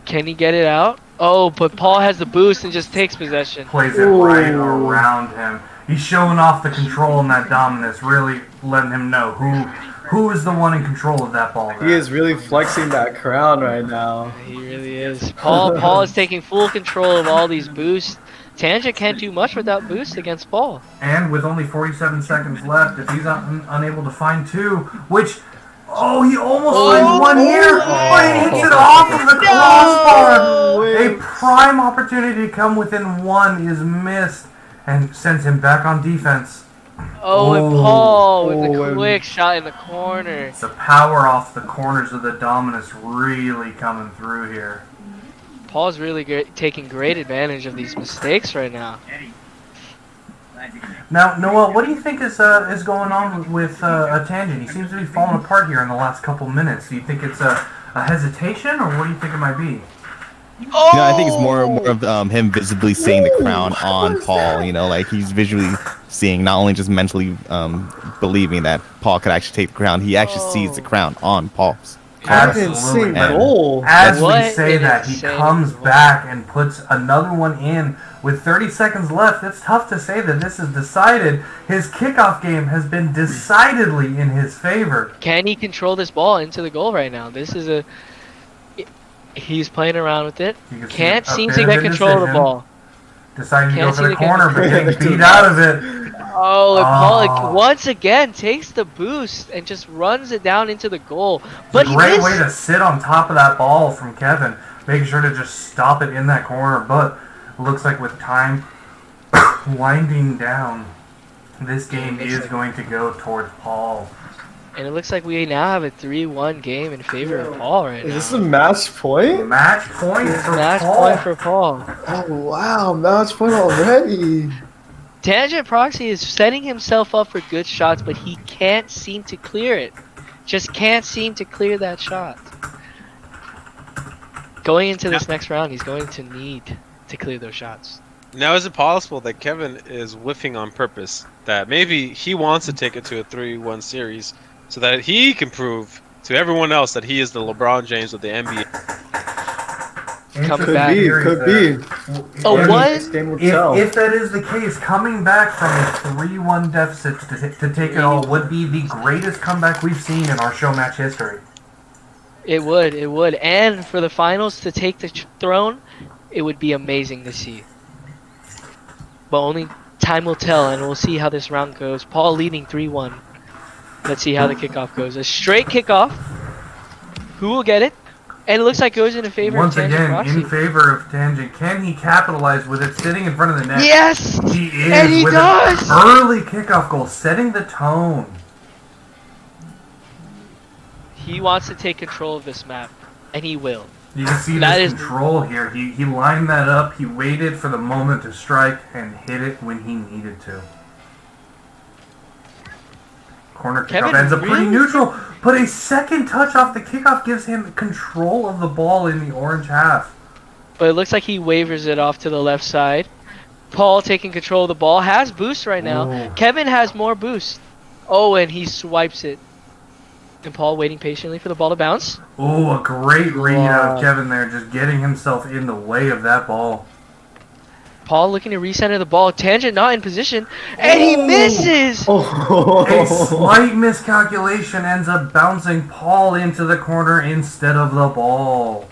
Can he get it out? Oh, but Paul has the boost and just takes possession. Plays it right around him. He's showing off the control and that dominance, really letting him know who is the one in control of that ball. He is really flexing that crown right now. He really is. Paul is taking full control of all these boosts. Tangent can't do much without boost against Paul. And with only 47 seconds left, if he's unable to find two, which... Oh, he almost finds one here. Oh, he hits it off of the crossbar. A prime opportunity to come within one is missed and sends him back on defense. Oh, and Paul with Oh, the and- quick shot in the corner. The power off the corners of the dominance really coming through here. Paul's really taking great advantage of these mistakes right now. Eddie. Glad you can make it. Now, Noel, what do you think is going on with a Tangent? He seems to be falling apart here in the last couple minutes. Do you think it's a hesitation, or what do you think it might be? Oh! I think it's more of him visibly seeing the crown on Paul. Like he's visually seeing, not only just mentally believing that Paul could actually take the crown. He actually sees the crown on Paul's. Absolutely. Insane goal. As we What say an that, he insane comes goal. back and puts another one in with 30 seconds left. It's tough to say that this is decided. His kickoff game has been decidedly in his favor. Can he control this ball into the goal right now? This is he's playing around with it. You can see Can't a seem bit to of get a control of the decision. ball. Deciding to Can't go for see the the corner, but getting control. beat out of it. Oh, and Oh. Paul once again takes the boost and just runs it down into the goal. But It's a he great missed. way to sit on top of that ball from Kevin, making sure to just stop it in that corner. But looks like with time winding down, this game is going to go towards Paul. And it looks like we now have a 3-1 game in favor of Paul right Is now. this a match point? Match point for Match Paul. point for Paul. Oh wow, match point already. Tangent Proxy is setting himself up for good shots, but he can't seem to clear it. Just can't seem to clear that shot. Going into this next round, he's going to need to clear those shots. Now, is it possible that Kevin is whiffing on purpose? That maybe he wants to take it to a 3-1 series so that he can prove to everyone else that he is the LeBron James of the NBA. Coming Could back. be, could be. A one? This game will tell. If that is the case, coming back from a 3-1 deficit to take it all would be the greatest comeback we've seen in our show match history. It would. And for the finals to take the throne, it would be amazing to see. But only time will tell, and we'll see how this round goes. Paul leading 3-1. Let's see how the kickoff goes. A straight kickoff. Who will get it? And it looks like it goes in favor Once of Tangent again, Proxy. in favor of Tangent. Can he capitalize with it sitting in front of the net? Yes! He is And he with does! an early kickoff goal, setting the tone. He wants to take control of this map, and he will. You can see That this is- control here. He lined that up. He waited for the moment to strike and hit it when he needed to. Corner kickoff Kevin ends up pretty really- neutral, but a second touch off the kickoff gives him control of the ball in the orange half. But it looks like he wavers it off to the left side. Paul taking control of the ball. Has boost right now. Ooh. Kevin has more boost. Oh, and he swipes it. And Paul waiting patiently for the ball to bounce. Oh, a great read out Wow. of Kevin there, just getting himself in the way of that ball. Paul looking to recenter the ball. Tangent not in position, and he misses. A slight miscalculation ends up bouncing Paul into the corner instead of the ball.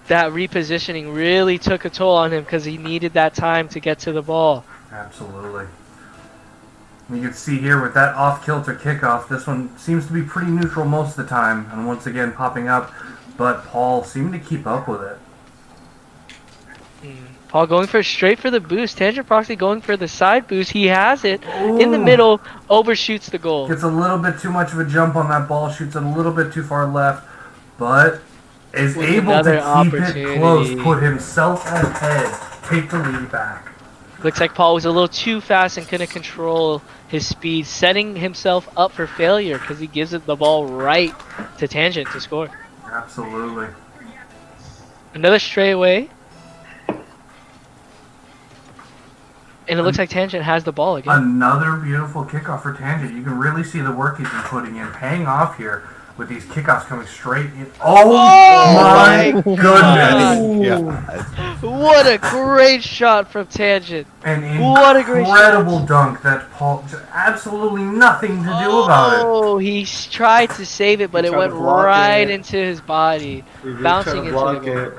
That repositioning really took a toll on him because he needed that time to get to the ball. Absolutely. You can see here with that off-kilter kickoff, this one seems to be pretty neutral most of the time, and once again popping up, but Paul seemed to keep up with it. Paul going straight for the boost. Tangent Proxy going for the side boost. He has it in the Ooh. middle, overshoots the goal. Gets a little bit too much of a jump on that ball, shoots it a little bit too far left, but is With able another to keep opportunity. it close, put himself ahead, take the lead back. Looks like Paul was a little too fast and couldn't control his speed, setting himself up for failure because he gives it the ball right to Tangent to score. Absolutely. Another straightaway. And it looks like Tangent has the ball again. Another beautiful kickoff for Tangent. You can really see the work he's been putting in, paying off here with these kickoffs coming straight in. Oh, my goodness! Yeah. What a great shot from Tangent. An What a great incredible dunk that Paul just absolutely nothing to do about it. Oh, he tried to save it, but He it tried went to block right it. into his body, He really bouncing tried to into the block goal. it.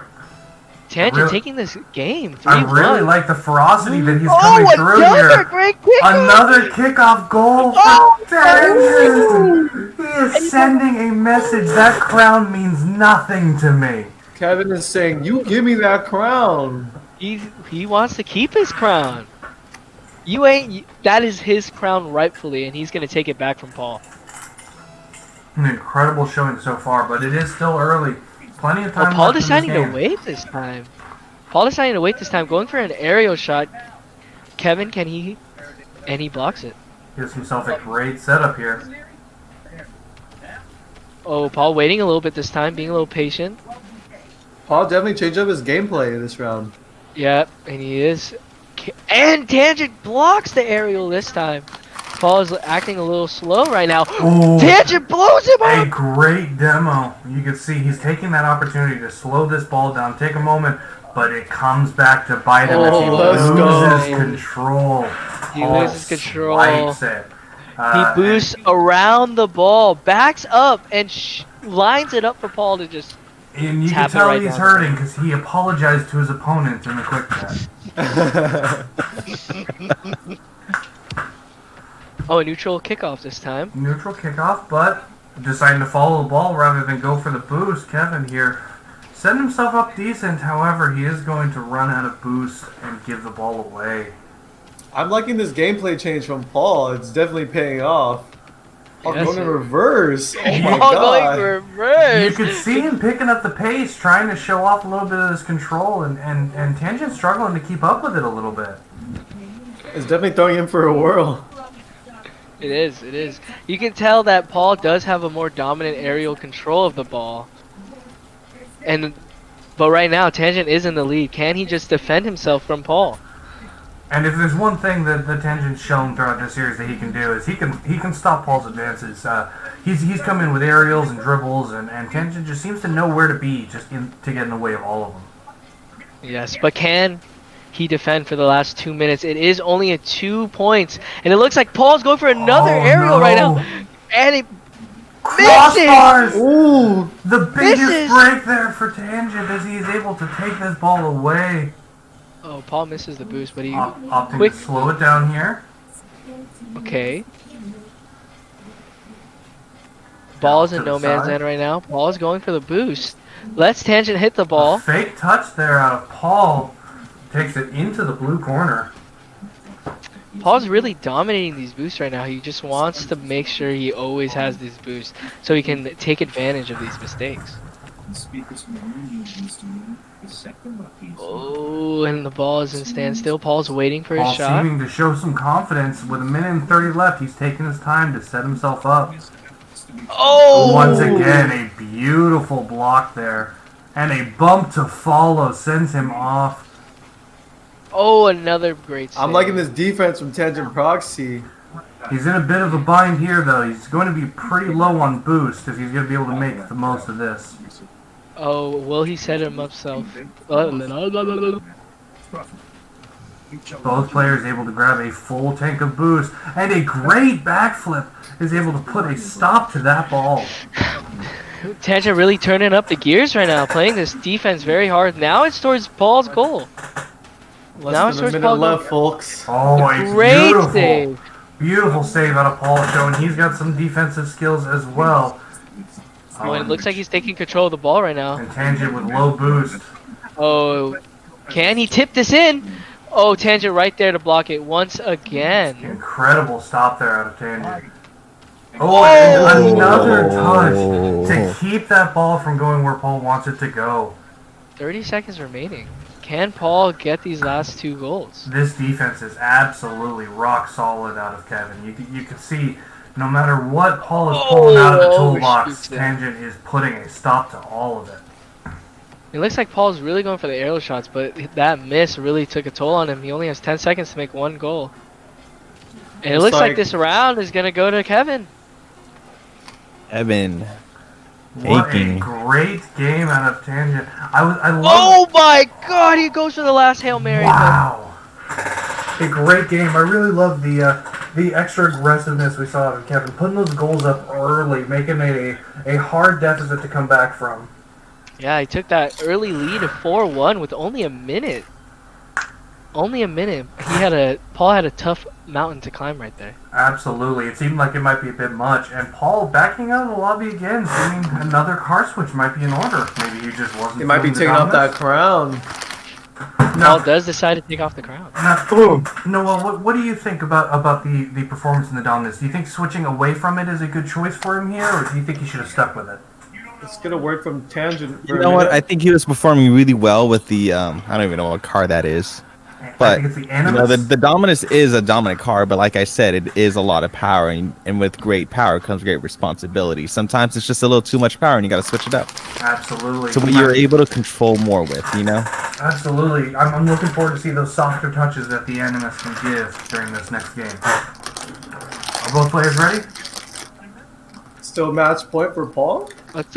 Tangent Really- taking this game 3-1. I really like the ferocity that he's Oh, coming through another here. great kickoff! Another kickoff goal for Oh, Tangent! He is sending a message. That crown means nothing to me. Kevin is saying, "You give me that crown." He wants to keep his crown. That is his crown rightfully, and he's gonna take it back from Paul. An incredible showing so far, but it is still early. Plenty of time Oh, Paul left in this deciding to game. wait this time. Going for an aerial shot. Kevin, can he? And he blocks it. Gives himself a great setup here. Oh, Paul waiting a little bit this time, being a little patient. Paul definitely changed up his gameplay this round. Yep, and he is. And Tangent blocks the aerial this time. Paul is acting a little slow right now. Ooh. Tangent blows him A up! great demo. You can see he's taking that opportunity to slow this ball down, take a moment, but it comes back to bite him as he let's loses go. control. He Paul loses control. swipes it. He boosts around the ball, backs up, and lines it up for Paul to just. And you can tap it tell right he's down. hurting because he apologized to his opponent in the quick chat. Oh, a neutral kickoff this time. Neutral kickoff, but deciding to follow the ball rather than go for the boost. Kevin here setting himself up decent. However, he is going to run out of boost and give the ball away. I'm liking this gameplay change from Paul. It's definitely paying off. Paul Yes, going in sir. reverse. Oh my Paul god. going reverse. You could see him picking up the pace, trying to show off a little bit of his control, and Tangent struggling to keep up with it a little bit. It's definitely throwing him for a whirl. It is. You can tell that Paul does have a more dominant aerial control of the ball. But right now, Tangent is in the lead. Can he just defend himself from Paul? And if there's one thing that the Tangent's shown throughout this series that he can do is he can stop Paul's advances. He's come in with aerials and dribbles, and Tangent just seems to know where to be to get in the way of all of them. Yes, but can he defend for the last 2 minutes? It is only at 2 points, and it looks like Paul's going for another aerial right now, and he Crossbars! Ooh. The biggest Misses! break there for Tangent as he is able to take this ball away. Oh, Paul misses the boost, but he Opting quick. to slow it down here. Okay. Ball's to in the no man's side. land right now. Paul's going for the boost. Let's Tangent hit the ball. Fake touch there out of Paul. Takes it into the blue corner. Paul's really dominating these boosts right now. He just wants to make sure he always has these boosts so he can take advantage of these mistakes. Oh, and the ball is in standstill. Paul's waiting for his Paul shot. seeming to show some confidence. With a minute and 30 left, he's taking his time to set himself up. Oh! Once again, a beautiful block there. And a bump to follow sends him off. Oh, another great save. I'm liking this defense from Tangent Proxy. He's in a bit of a bind here, though. He's going to be pretty low on boost if he's going to be able to make the most of this. Oh, will he set him up self? Both players able to grab a full tank of boost, and a great backflip is able to put a stop to that ball. Tangent really turning up the gears right now, playing this defense very hard. Now it's towards Paul's goal. Now it's Less than towards a minute Paul's left, goal. folks. Oh, a Great beautiful, save. beautiful save out of Paul, showing he's got some defensive skills as well. Oh, and it looks like he's taking control of the ball right now. And Tangent with low boost. Oh, can he tip this in? Oh, Tangent right there to block it once again. Incredible stop there out of Tangent. Oh, and another touch to keep that ball from going where Paul wants it to go. 30 seconds remaining. Can Paul get these last 2 goals? This defense is absolutely rock solid out of Kevin. You can see no matter what Paul is pulling out of the toolbox, Tangent is putting a stop to all of it. It looks like Paul's really going for the arrow shots, but that miss really took a toll on him. He only has 10 seconds to make 1 goal. And it looks like this round is going to go to Kevin. Evan. What a Taking. great game out of Tangent. I love Oh my god, he goes for the last Hail Mary. Wow. A great game. I really love the extra aggressiveness we saw out of Kevin, putting those goals up early, making it a hard deficit to come back from. Yeah, he took that early lead of 4-1 with only a minute. Only a minute. Paul had a tough mountain to climb right there. Absolutely. It seemed like it might be a bit much. And Paul backing out of the lobby again, seeming another car switch might be in order. Maybe he just wasn't. He might be taking off that crown. Paul does decide to take off the crown. Noah, what do you think about the performance in the dominance? Do you think switching away from it is a good choice for him here, or do you think he should have stuck with it? Let's get a word from Tangent. You know what? I think he was performing really well with the I don't even know what car that is. I think it's the Animus. The Dominus is a dominant car, but like I said, it is a lot of power, and with great power comes great responsibility. Sometimes it's just a little too much power, and you got to switch it up. Absolutely. So what you're able to control more with, you know? Absolutely. I'm looking forward to see those softer touches that the Animus can give during this next game. Are both players ready? Still match point for Paul? Let's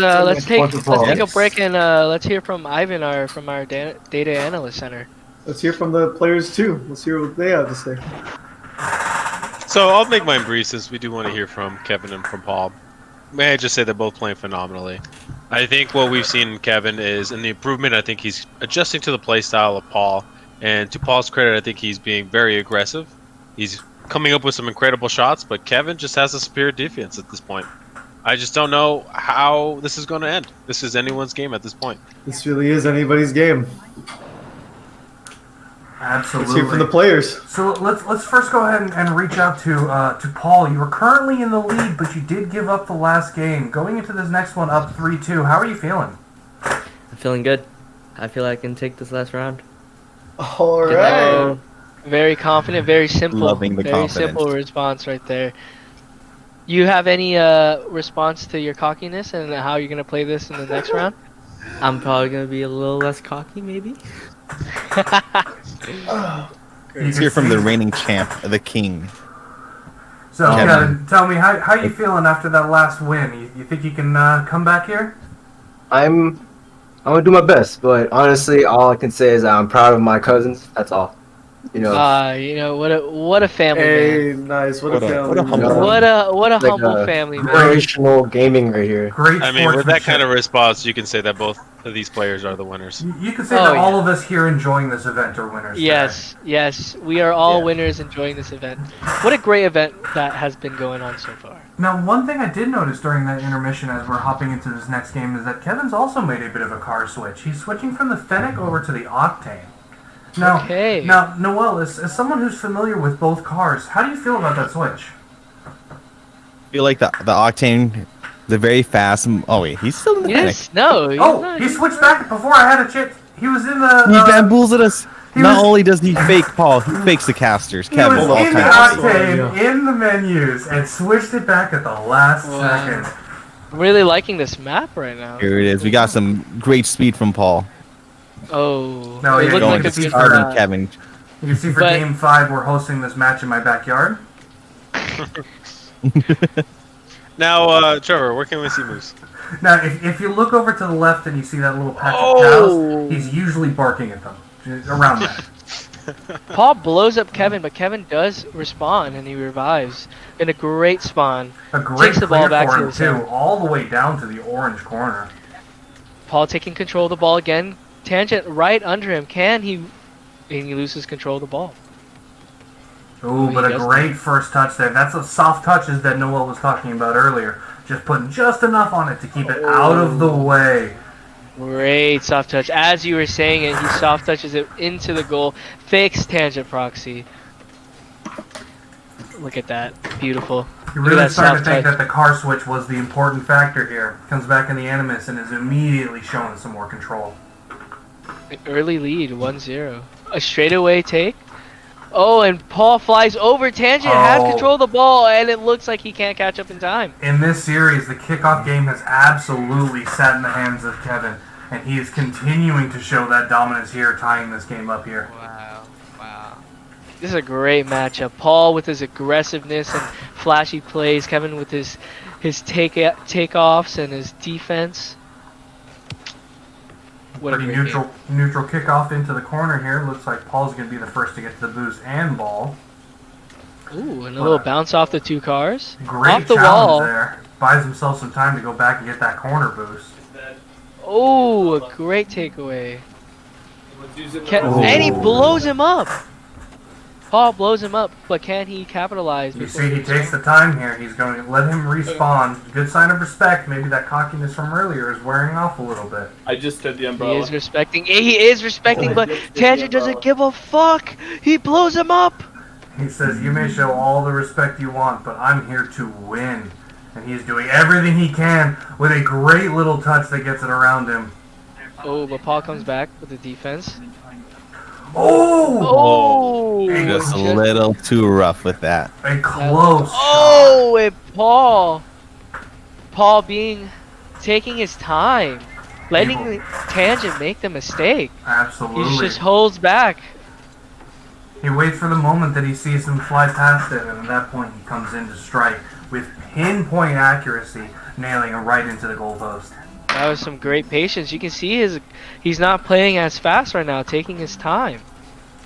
take a break and let's hear from Ivan, from our data analyst center. Let's hear from the players too. Let's hear what they have to say. So I'll make mine brief since we do want to hear from Kevin and from Paul. May I just say they're both playing phenomenally. I think what we've seen in Kevin is in the improvement. I think he's adjusting to the play style of Paul. And to Paul's credit, I think he's being very aggressive. He's coming up with some incredible shots, but Kevin just has a superior defense at this point. I just don't know how this is going to end. This is anyone's game at this point. This really is anybody's game. Absolutely. Let's hear from the players. So let's first go ahead and reach out to Paul. You were currently in the lead, but you did give up the last game. Going into this next one up 3-2, how are you feeling? I'm feeling good. I feel like I can take this last round. All right. Very confident, very simple. Loving the very confidence. simple response right there. You have any response to your cockiness and how you're gonna play this in the next round? I'm probably gonna be a little less cocky, maybe. Let's hear from the reigning champ, the king. So, Kevin. Kevin, tell me, how you feeling after that last win? You think you can come back here? I'm gonna do my best, but honestly, all I can say is I'm proud of my cousins. That's all. You know. What a family Hey, man. nice. What a family. what a humble- What a Like humble a family man. Inspirational gaming right here. Great I mean, with that sportsmanship. kind of response, you can say that both of these players are the winners. You can say Oh, that yeah. all of us here enjoying this event are winners. today. Yes, we are all Yeah. winners enjoying this event. What a great event that has been going on so far. Now, one thing I did notice during that intermission as we're hopping into this next game is that Kevin's also made a bit of a car switch. He's switching from the Fennec over to the Octane. Now, Okay. now, Noel, as someone who's familiar with both cars, how do you feel about that switch? I feel like the Octane, the very fast. Oh wait, he's still in the Yes, no. he's Oh, not. he switched back before I had a chip. He was in the. He bamboozled us. he Not was- only does he fake Paul, he fakes the casters. He Kevin, was all in the kinds of Octane, in the menus, and switched it back at the last Wow. second. I'm really liking this map right now. Here it is. We got some great speed from Paul. Oh, No, it yeah, looked going like to a see good for, Starting Kevin. You can see for But- Game 5, we're hosting this match in my backyard. Now, Trevor, where can we see Moose? Now, if you look over to the left and you see that little patch Oh. of cows, he's usually barking at them, around that. Paul blows up Kevin, but Kevin does respond and he revives in a great spawn. A great Takes the ball clear back for to him his too, center. all the way down to the orange corner. Paul taking control of the ball again. Tangent right under him. Can he? And he loses control of the ball. Ooh, He but a does great first touch there. That's the soft touches that Noel was talking about earlier. Just putting just enough on it to keep it out of the way. Great soft touch. As you were saying it, he soft touches it into the goal. Fakes Tangent Proxy. Look at that. Beautiful. You're Look at really that starting to soft think touch. that the car switch was the important factor here. Comes back in the Animus and is immediately showing some more control. An early lead, 1-0. A straightaway take. Oh, and Paul flies over Tangent, has Oh. control of the ball, and it looks like he can't catch up in time. In this series, the kickoff game has absolutely sat in the hands of Kevin, and he is continuing to show that dominance here, tying this game up here. Wow, wow. This is a great matchup. Paul with his aggressiveness and flashy plays, Kevin with his takeoffs and his defense. What a Pretty great game. neutral kickoff into the corner here. Looks like Paul's going to be the first to get to the boost and ball. Ooh, and a little bounce off the two cars. Great Off the challenge wall. there. Buys himself some time to go back and get that corner boost. Oh, a great takeaway. Oh. And he blows him up. Paul blows him up, but can he capitalize? You before see, he takes the time here. He's going to let him respawn. Good sign of respect. Maybe that cockiness from earlier is wearing off a little bit. I just did the He umbrella. is respecting, but Tangent doesn't give a fuck. He blows him up. He says, you may show all the respect you want, but I'm here to win. And he's doing everything he can with a great little touch that gets it around him. Oh, but Paul comes back with the defense. Oh! Oh! Just a little too rough with that. A close Oh, and Paul taking his time, letting Tangent make the mistake. shot. He Absolutely. just holds back. He waits for the moment that he sees him fly past it, and at that point he comes in to strike with pinpoint accuracy, nailing it right into the goalpost. That was some great patience. You can see he's not playing as fast right now, taking his time.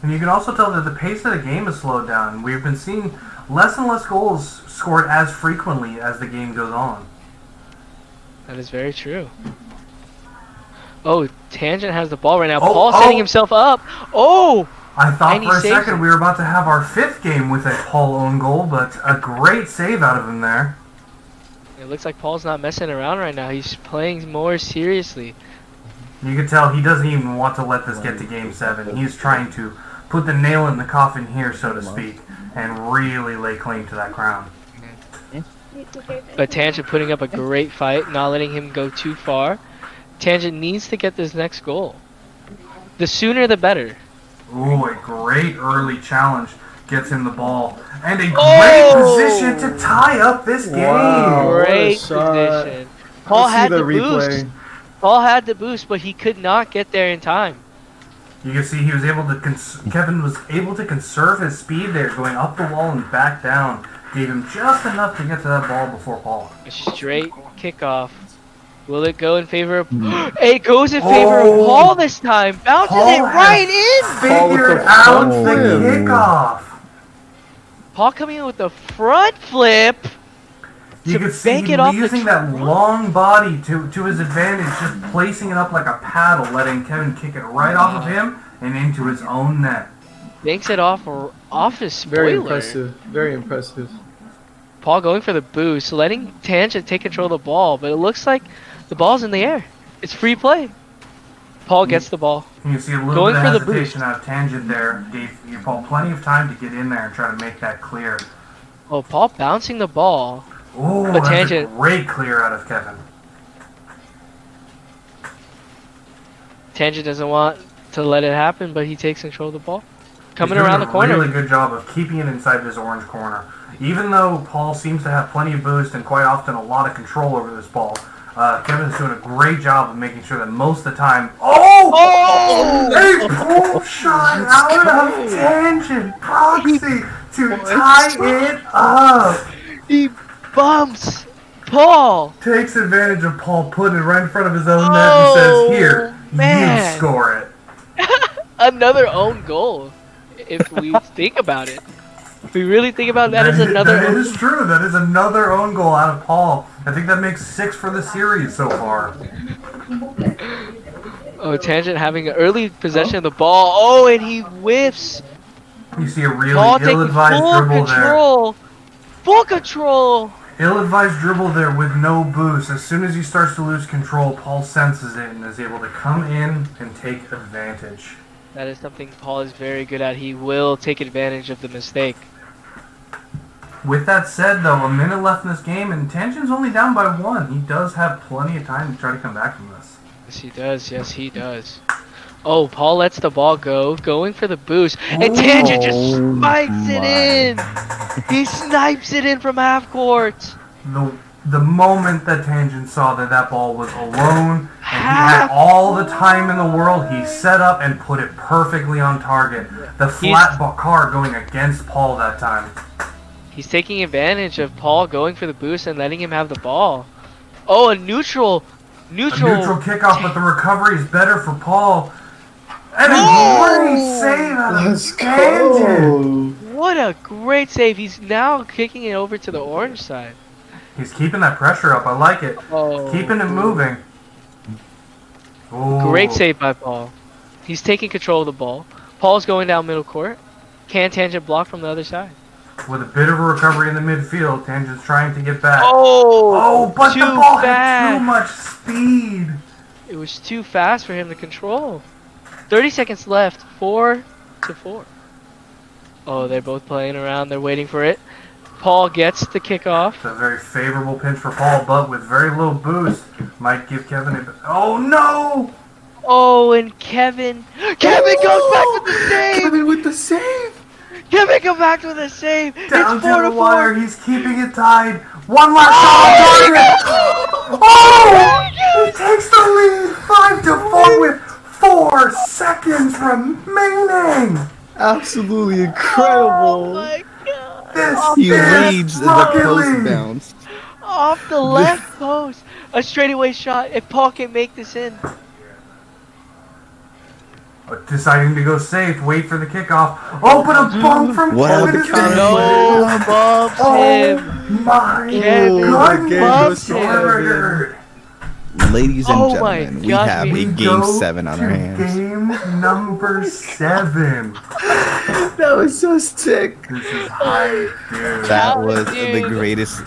And you can also tell that the pace of the game has slowed down. We've been seeing less and less goals scored as frequently as the game goes on. That is very true. Oh, Tangent has the ball right now. Oh, Paul oh. setting himself up. Oh! I thought And he for a saves second it. we were about to have our fifth game with a Paul own goal, but a great save out of him there. It looks like Paul's not messing around right now. He's playing more seriously. You can tell he doesn't even want to let this get to Game 7. He's trying to put the nail in the coffin here, so to speak, and really lay claim to that crown. But Tangent putting up a great fight, not letting him go too far. Tangent needs to get this next goal. The sooner the better. Ooh, a great early challenge gets him the ball. And a great Oh! position to tie up this game. Wow. what a Great shot. position. Paul Let's see had the the boost. replay. Paul had the boost, but he could not get there in time. You can see he was able to Kevin was able to conserve his speed there, going up the wall and back down. Gave him just enough to get to that ball before Paul. A straight kickoff. Will it go in favor of... It goes in favor of Oh. Paul this time. Bounces Paul it right in. Paul with Figured the out front the flip. kickoff. Paul coming in with the front flip. You To could see bank him it off the using that long body to his advantage, just placing it up like a paddle, letting Kevin kick it right off of him and into his own net. Banks it off his spoiler. Very impressive. Very impressive. Paul going for the boost, letting Tangent take control of the ball, but it looks like the ball's in the air. It's free play. Paul gets the ball. You can see a little Going bit for of the hesitation out of Tangent there. Gave Paul plenty of time to get in there and try to make that clear. Oh, Paul bouncing the ball. Ooh, But that's Tangent- a great clear out of Kevin. Tangent doesn't want to let it happen, but he takes control of the ball. Coming He's doing around the corner. a really good job of keeping it inside this orange corner. Even though Paul seems to have plenty of boost and quite often a lot of control over this ball, Kevin's doing a great job of making sure that most of the time... Oh! A pull shot out of Tangent Proxy to tie it up! He bumps Paul. Takes advantage of Paul putting it right in front of his own net and says, here, man. you score it. Another own goal. if we think about it. If we really think about it, that is That another. is true. That is another own goal out of Paul. I think that makes 6 for the series so far. Oh, Tangent having an early possession of the ball. Oh, and he whiffs. You see a really Paul taking ill-advised full dribble there. control. Full control. Ill-advised dribble there with no boost. As soon as he starts to lose control, Paul senses it and is able to come in and take advantage. That is something Paul is very good at. He will take advantage of the mistake. With that said, though, a minute left in this game, and Tangent's only down by 1. He does have plenty of time to try to come back from this. Yes, he does. Yes, he does. Oh, Paul lets the ball go, going for the boost, and Tangent just spikes it in. He snipes it in from half court. The moment that Tangent saw that that ball was alone, and he had all the time in the world, he set up and put it perfectly on target. The flat car going against Paul that time. He's taking advantage of Paul going for the boost and letting him have the ball. Oh, a neutral A neutral kickoff, but the recovery is better for Paul. And a great save out of Let's Tangent. go. What a great save. He's now kicking it over to the orange side. He's keeping that pressure up. I like it. Oh. Keeping it moving. Ooh. Great save by Paul. He's taking control of the ball. Paul's going down middle court. Can Tangent block from the other side? With a bit of a recovery in the midfield, Tangent's trying to get back. Oh, but the too ball had fast. too much speed. It was too fast for him to control. 30 seconds left. 4-4. Oh, they're both playing around. They're waiting for it. Paul gets the kickoff. It's a very favorable pinch for Paul, but with very low boost, might give Kevin a... Oh, no! Oh, and Kevin goes back with the save. Kevin with the save. Kevin come back with a save. Down It's to the 4-4. wire. He's keeping it tied. One last shot on target. Oh! He takes the lead 5-4 with 4 seconds remaining. Absolutely Oh incredible. my god. This He is reads the Rocket post League. bounce. Off the left post. A straightaway shot. If Paul can make this in. Deciding to go safe, wait for the kickoff. Oh, but a bump from What Kevin the is counter gonna- No, bumps Oh him. my Kevin goodness. bumps him. Lord. Ladies and Oh my gentlemen, we God, have we a game Go 7 on our to hands. Game number 7. That was so sick. This is hype, dude. That was the Dude. greatest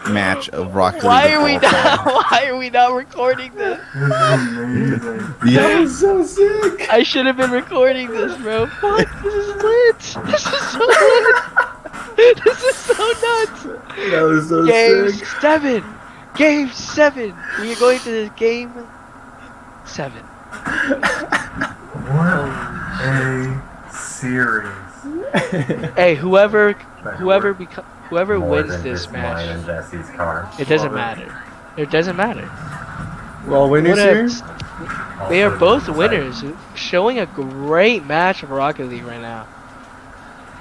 match of Rocket League. Why of are we all time. not? Why are we not recording this? This is amazing. That Yeah. was so sick. I should have been recording this, bro. Fuck, this is lit. This is so lit. This is so nuts. That was so Game sick. 7. Game 7. We are going to this game 7. What a series. Hey, whoever wins this match, Jesse's car. it doesn't matter. It doesn't matter. Well, winners What here. a- They are both winners, showing a great match of Rocket League right now.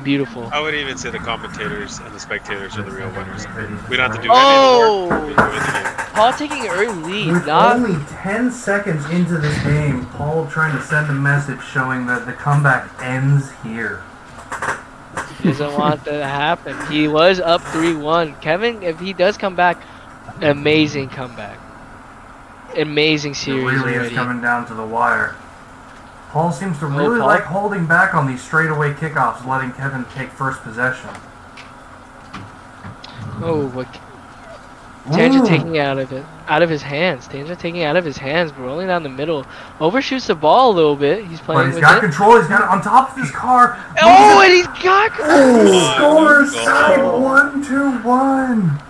Beautiful. I would even say the commentators and the spectators are the real winners. We don't have to do Oh! anything anymore. We win the game. Paul taking an early lead, With not only 10 seconds into this game, Paul trying to send a message showing that the comeback ends here. doesn't want that to happen. He was up 3-1. Kevin, if he does come back, amazing comeback. Amazing It series really is already. coming down to the wire. Paul seems to Oh, really Paul? like holding back on these straightaway kickoffs, letting Kevin take first possession. Oh, what? Tangent Ooh. taking it out of his hands. Tangent taking it out of his hands, rolling down the middle. Overshoots the ball a little bit. He's But playing he's with got it. control, he's got it on top of his car. Oh, and he's got. He scores Oh, tied goal. 1-1.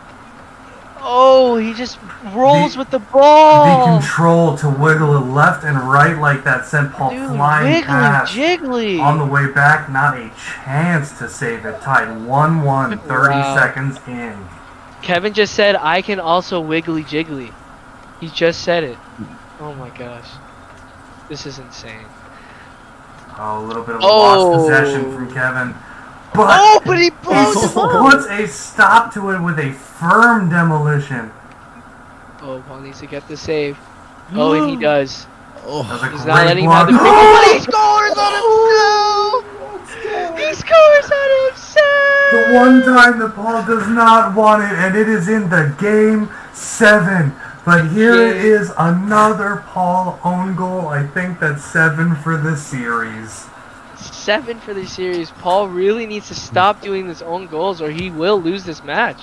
Oh, he just rolls with the The ball. control to wiggle it left and right like that sent Paul Dude, flying wiggly past. jiggly. On the way back, not a chance to save it. Tied 1-1, 30 Wow. seconds in. Kevin just said, I can also wiggly jiggly. He just said it. Oh my gosh. This is insane. Oh, a little bit of a Oh. lost possession from Kevin. But Oh, but he he blows him up. puts a stop to it with a firm demolition. Oh, Paul needs to get the save. Oh, and he does. Oh, That was a He's great not letting him have block. the big one. He scores on himself. He scores out of 7. The one time that Paul does not want it, and it is in the game 7. But here it is, another Paul own goal. I think that's 7 for the series. 7 for the series. Paul really needs to stop doing his own goals or he will lose this match.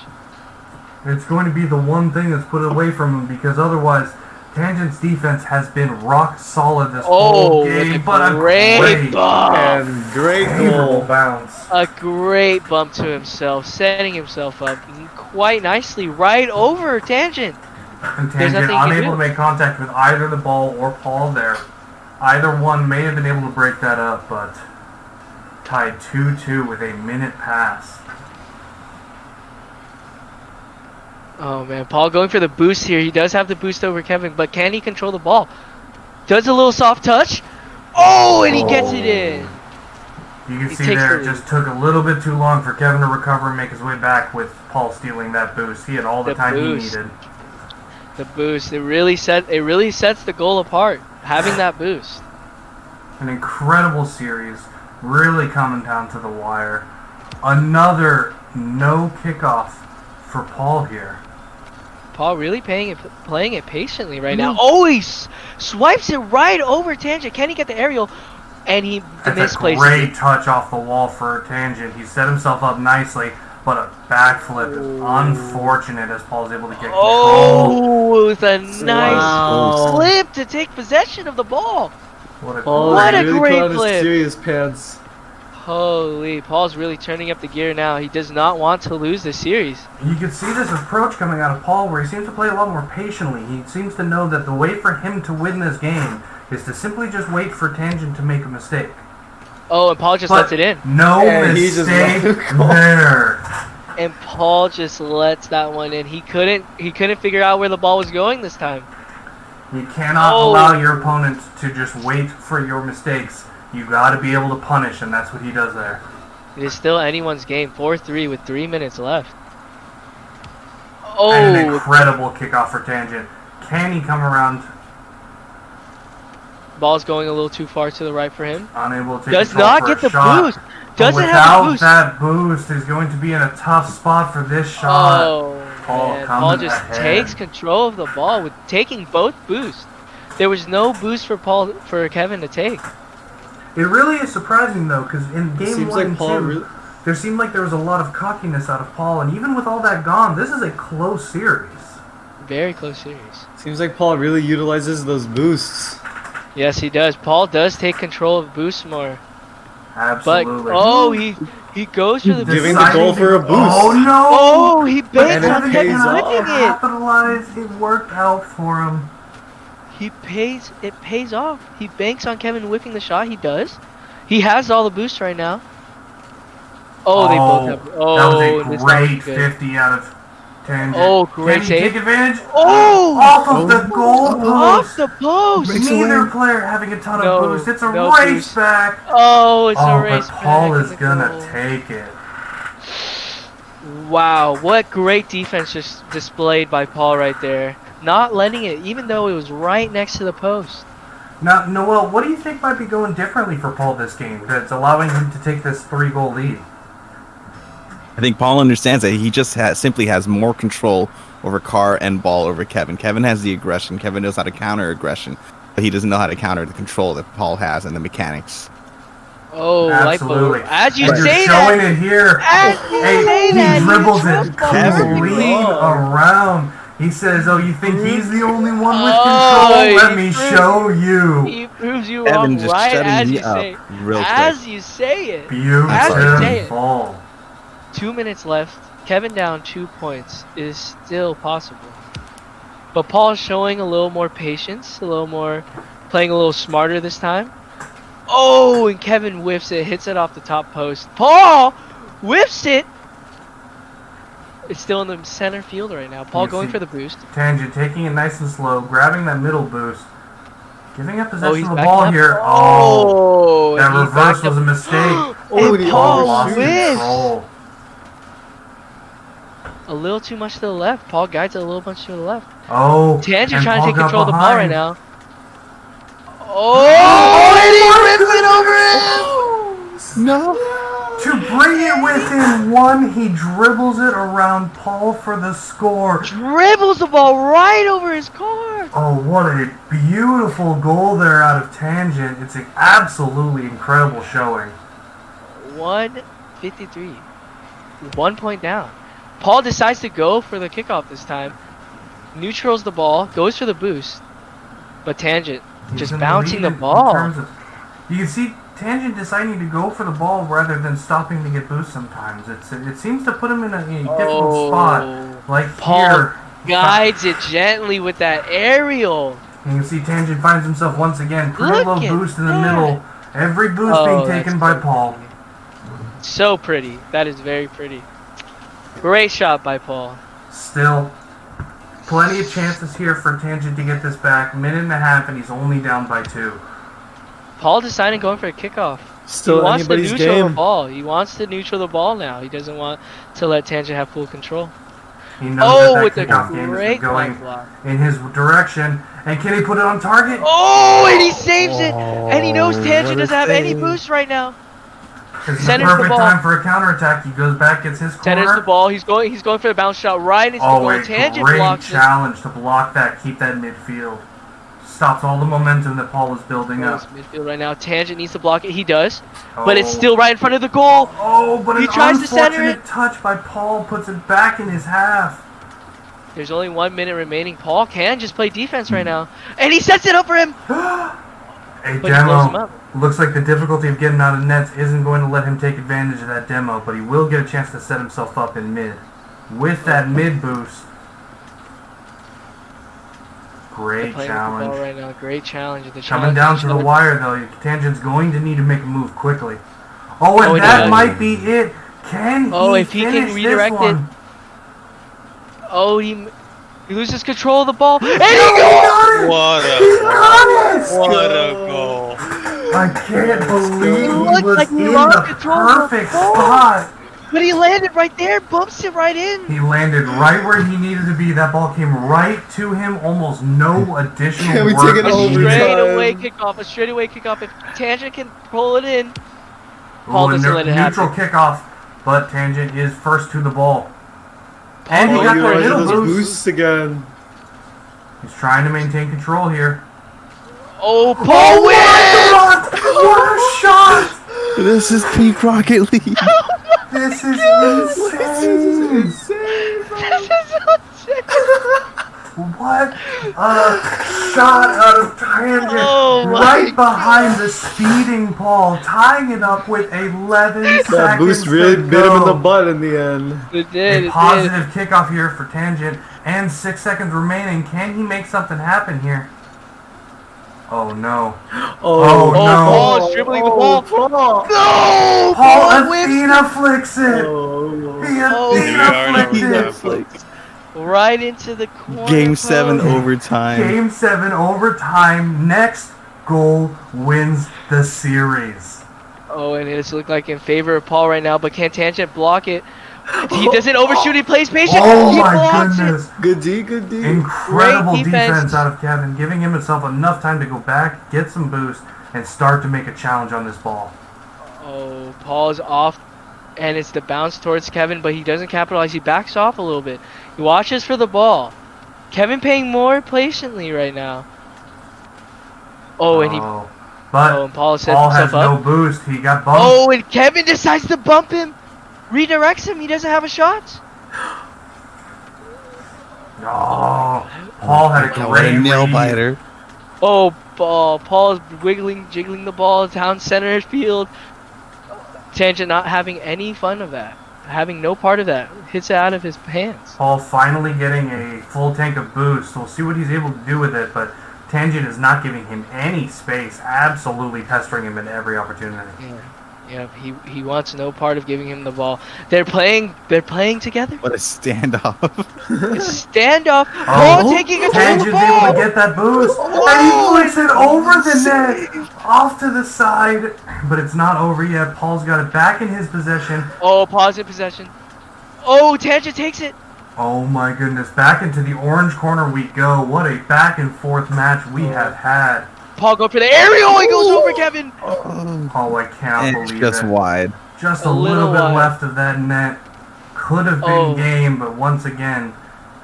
It's going to be the one thing that's put away from him, because otherwise Tangent's defense has been rock solid this whole game. But a great bump. And great favorable goal. bounce. A great bump to himself, setting himself up quite nicely right over Tangent. And There's Tangent nothing he can unable do. to make contact with either the ball or Paul there. Either one may have been able to break that up, but tied 2-2 with a minute pass. Oh man, Paul going for the boost here. He does have the boost over Kevin, but can he control the ball? Does a little soft touch. Oh, and he gets it in. You can He see takes there, the it lead. just took a little bit too long for Kevin to recover and make his way back with Paul stealing that boost. He had all the The time boost. he needed. The boost. It really sets the goal apart. Having that boost. An incredible series, really coming down to the wire. Another no kickoff for Paul here. Paul really playing it patiently right now. Oh, he swipes it right over Tangent. Can he get the aerial? And he That's a misplaces great it. touch off the wall for Tangent. He set himself up nicely, but a backflip is unfortunate as Paul's able to get control. Oh, with a nice Wow. flip to take possession of the ball. What a Paul What a really great put on his flip. serious pants. Holy, Paul's really turning up the gear now. He does not want to lose this series. You can see this approach coming out of Paul where he seems to play a lot more patiently. He seems to know that the way for him to win this game is to simply just wait for Tangent to make a mistake. Oh, and Paul just But lets it in. no And he just mistake let it go. there. And Paul just lets that one in. He couldn't figure out where the ball was going this time. You cannot Oh. allow your opponent to just wait for your mistakes. You got to be able to punish, and that's what he does there. It is still anyone's game. 4-3 with 3 minutes left. And an Oh, incredible kickoff for Tangent. Can he come around? ball's going a little too far to the right for him. Unable to take Does control not for get a the shot. boost. But Doesn't without have the boost. that boost, he's going to be in a tough spot for this shot. Oh, Paul man. coming Paul just ahead. takes control of the ball with taking both boosts. There was no boost for Kevin to take. It really is surprising though, because in game Seems 1 like and Paul 2, really. there seemed like there was a lot of cockiness out of Paul, and even with all that gone, this is a close series. Very close series. Seems like Paul really utilizes those boosts. Yes, he does. Paul does take control of boost more. But Absolutely. oh, he goes for the Giving boost. the goal for a boost. Oh no! Oh, he But banks it on Kevin Kevin pays cannot off. whipping it. capitalize. It worked out for him. It pays off. He banks on Kevin whipping the shot. He does. He has all the boosts right now. Oh, they both have. Oh, that was this a time was great good. 50 out of Tangent. Oh, great Can he save. take advantage? Oh! Off of the goal Off post. the post. Makes a Neither win. player having a ton No, of boost. It's a no race boost. back. Oh, it's a Oh, race. but Paul back is in the gonna goal. take it. Wow, what great defense just displayed by Paul right there. Not letting it, even though it was right next to the post. Now, Noel, what do you think might be going differently for Paul this game that's allowing him to take this 3-goal lead? I think Paul understands that he just simply has more control over Carr and ball over Kevin. Kevin has the aggression. Kevin knows how to counter aggression, but he doesn't know how to counter the control that Paul has and the mechanics. Oh, Absolutely. Lipo. As you And say you're showing that, it here. as you say He that, dribbles he it controls clean the ball. around. He says, "Oh, you think he's the only one with Oh, control? Let he me proves- show you." He proves you Kevin wrong just right shutting as me you up say. real quick. As you say it. As you say it. Beautiful. 2 minutes left. Kevin down 2 points is still possible. But Paul's showing a little more patience, a little more, playing a little smarter this time. Oh, and Kevin whiffs it, hits it off the top post. Paul whiffs it. It's still in the center field right now. Paul You going see- for the boost. Tangent taking it nice and slow, grabbing that middle boost, giving up Oh, possession he's of the backing ball up. here. Oh, that and he reverse backed was up. a mistake. Oh, And he Paul lost whiffs. control. A little too much to the left. Paul guides it a little much to the left. Oh, Tangent and trying Paul to take got control of the ball right behind. now. Oh, and he rips it over him! No. To bring it within one, he dribbles it around Paul for the score. Dribbles the ball right over his car. Oh, what a beautiful goal there out of Tangent. It's an absolutely incredible showing. 153. 1 point down. Paul decides to go for the kickoff this time. Neutrals the ball, goes for the boost. But Tangent He's just in bouncing the lead in ball. terms of- you can see Tangent deciding to go for the ball rather than stopping to get boost sometimes. It seems to put him in a difficult spot. Like Paul here. guides it gently with that aerial. You can see Tangent finds himself once again. Pretty Look low at boost in the that. middle. Every boost Oh, being that's taken by so Paul. pretty. So pretty. That is very pretty. Great shot by Paul. Still, plenty of chances here for Tangent to get this back. Minute and a half, and he's only down by 2. Paul deciding going for a kickoff. Still He wants to anybody's neutral the game. ball. He wants to neutral the ball now. He doesn't want to let Tangent have full control. He knows Oh, that with the kickoff game has been great going block. in his direction. And can he put it on target? Oh, and he saves it. And he knows Tangent what a doesn't have any save. boost right now. This is the Centers the perfect ball. time for a counterattack. He goes back, gets his corner. Centers the ball. He's going for the bounce shot right into the Oh, goal. a Tangent great blocks it. challenge to block that, keep that midfield. Stops all the momentum that Paul was building up. Midfield right now. Tangent needs to block it. He does. But it's Oh. still right in front of the goal. Oh, but He an tries to center unfortunate touch by Paul puts it back in his half. There's only 1 minute remaining. Paul can just play defense right now. And he sets it up for him. A But he blows him demo. up. Looks like the difficulty of getting out of nets isn't going to let him take advantage of that demo, but he will get a chance to set himself up in mid. With that mid boost. Great Playing with the ball challenge. right now. Great challenge. The Coming challenge down is to the showing- wire though, Tangent's going to need to make a move quickly. Oh, and Oh, he that does. might be it. Can Oh, he if he can finish redirect this it. one? Oh, he loses control of the ball. And he He goes! got it! What He a got it! what a goal! I can't believe he looked was like he in lost the control of the perfect ball. spot. But he landed right there, bumps it right in. He landed right where he needed to be. That ball came right to him. Almost no additional Can we work. take it A over needed. straightaway time? kickoff. A straightaway kickoff. If Tangent can pull it in, Ooh, Paul a doesn't let it neutral happen. kickoff, but Tangent is first to the ball. And he Oh, got you the are middle those boost. boosts again. He's trying to maintain control here. Oh, Paul Oh, wins! what a shot! This is peak Rocket League. This is insane! This is insane. What a shot out of Tangent! Oh my right behind the speeding Paul, tying it up with 11 seconds That boost really to bit him in the go. butt in the end. It did. A positive kickoff here for Tangent, and 6 seconds remaining. Can he make something happen here? Oh no. Oh, no. Paul is dribbling the ball. Paul. No! Paul whips Athena flicks it! Oh. The Oh, Athena we are flicked it! right into the corner. Game 7 post. overtime. Game 7 overtime. Next goal wins the series. Oh, and it's looked like in favor of Paul right now, but can Tangent block it? He doesn't overshoot. He plays patient. Oh He my blocks goodness. Good D, good D. Incredible Great defense. defense out of Kevin, giving himself enough time to go back, get some boost, and start to make a challenge on this ball. Oh, Paul's off, and it's the bounce towards Kevin, but he doesn't capitalize. He backs off a little bit. He watches for the ball. Kevin paying more patiently right now. Oh, and he. But Oh, and Paul set Paul himself has no up. boost. He got bumped. Oh, and Kevin decides to bump him. Redirects him. He doesn't have a shot. Oh, Paul had a God, what a great nail read. biter. Oh, Paul is jiggling the ball down center field. Tangent not having any fun of that. Having no part of that. Hits it out of his hands. Paul finally getting a full tank of boost. We'll see what he's able to do with it, but Tangent is not giving him any space. Absolutely pestering him at every opportunity. Yeah, he wants no part of giving him the ball. They're playing together. What a standoff. It's standoff. Paul taking control of the Tangent's able ball. to get that boost, and he flicks it over the net, off to the side, but it's not over yet. Paul's got it back in his possession. Oh, pause in possession. Oh, Tangent takes it. Oh my goodness, back into the orange corner we go. What a back and forth match we have had. Paul go for the aerial. He goes over Kevin. Oh, I cannot And it's believe just it. wide. Just A a little little bit wide. left of that net. Could have been Oh. game, but once again,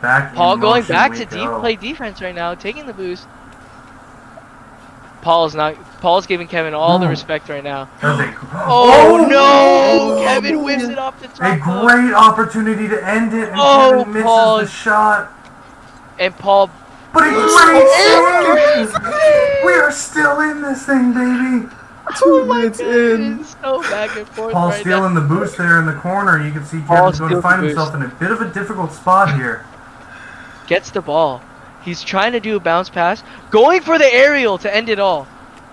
back Paul in going motion back we to go. play defense right now, taking the boost. Paul's giving Kevin all the No. respect right now. That was a, Oh, no! Kevin whips it off the top. a rope. great opportunity to end it, and Oh, Kevin misses Paul. the shot. And Paul. But a great save! We are still in this thing, baby. 2 minutes in. It's so back and forth Paul right stealing now. the boost there in the corner. You can see Paul Kevin's going steals to the find boost. himself in a bit of a difficult spot here. Gets the ball. He's trying to do a bounce pass. Going for the aerial to end it all.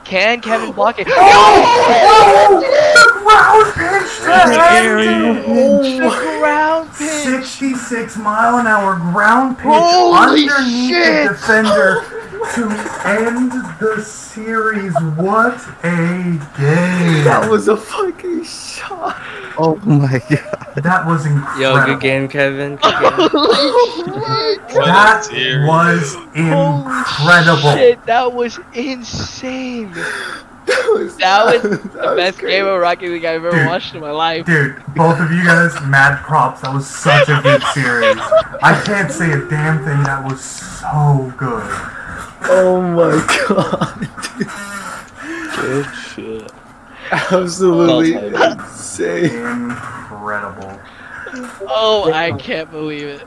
Can Kevin block it? Oh! The ground pitch to end it! The ground pitch. 66-mile-an-hour ground pitch Holy underneath shit! the defender to end the series. What a game! That was a fucking shot. Oh my god. That was incredible. Yo, good game, Kevin. Good game. That series. was incredible. Shit, that was insane. That was the best game of Rocket League I've ever Dude. watched in my life. Dude, both of you guys, mad props. That was such a good series. I can't say a damn thing. That was so good. Oh my god. Good shit. Absolutely Well insane. Incredible. Oh, I can't believe it.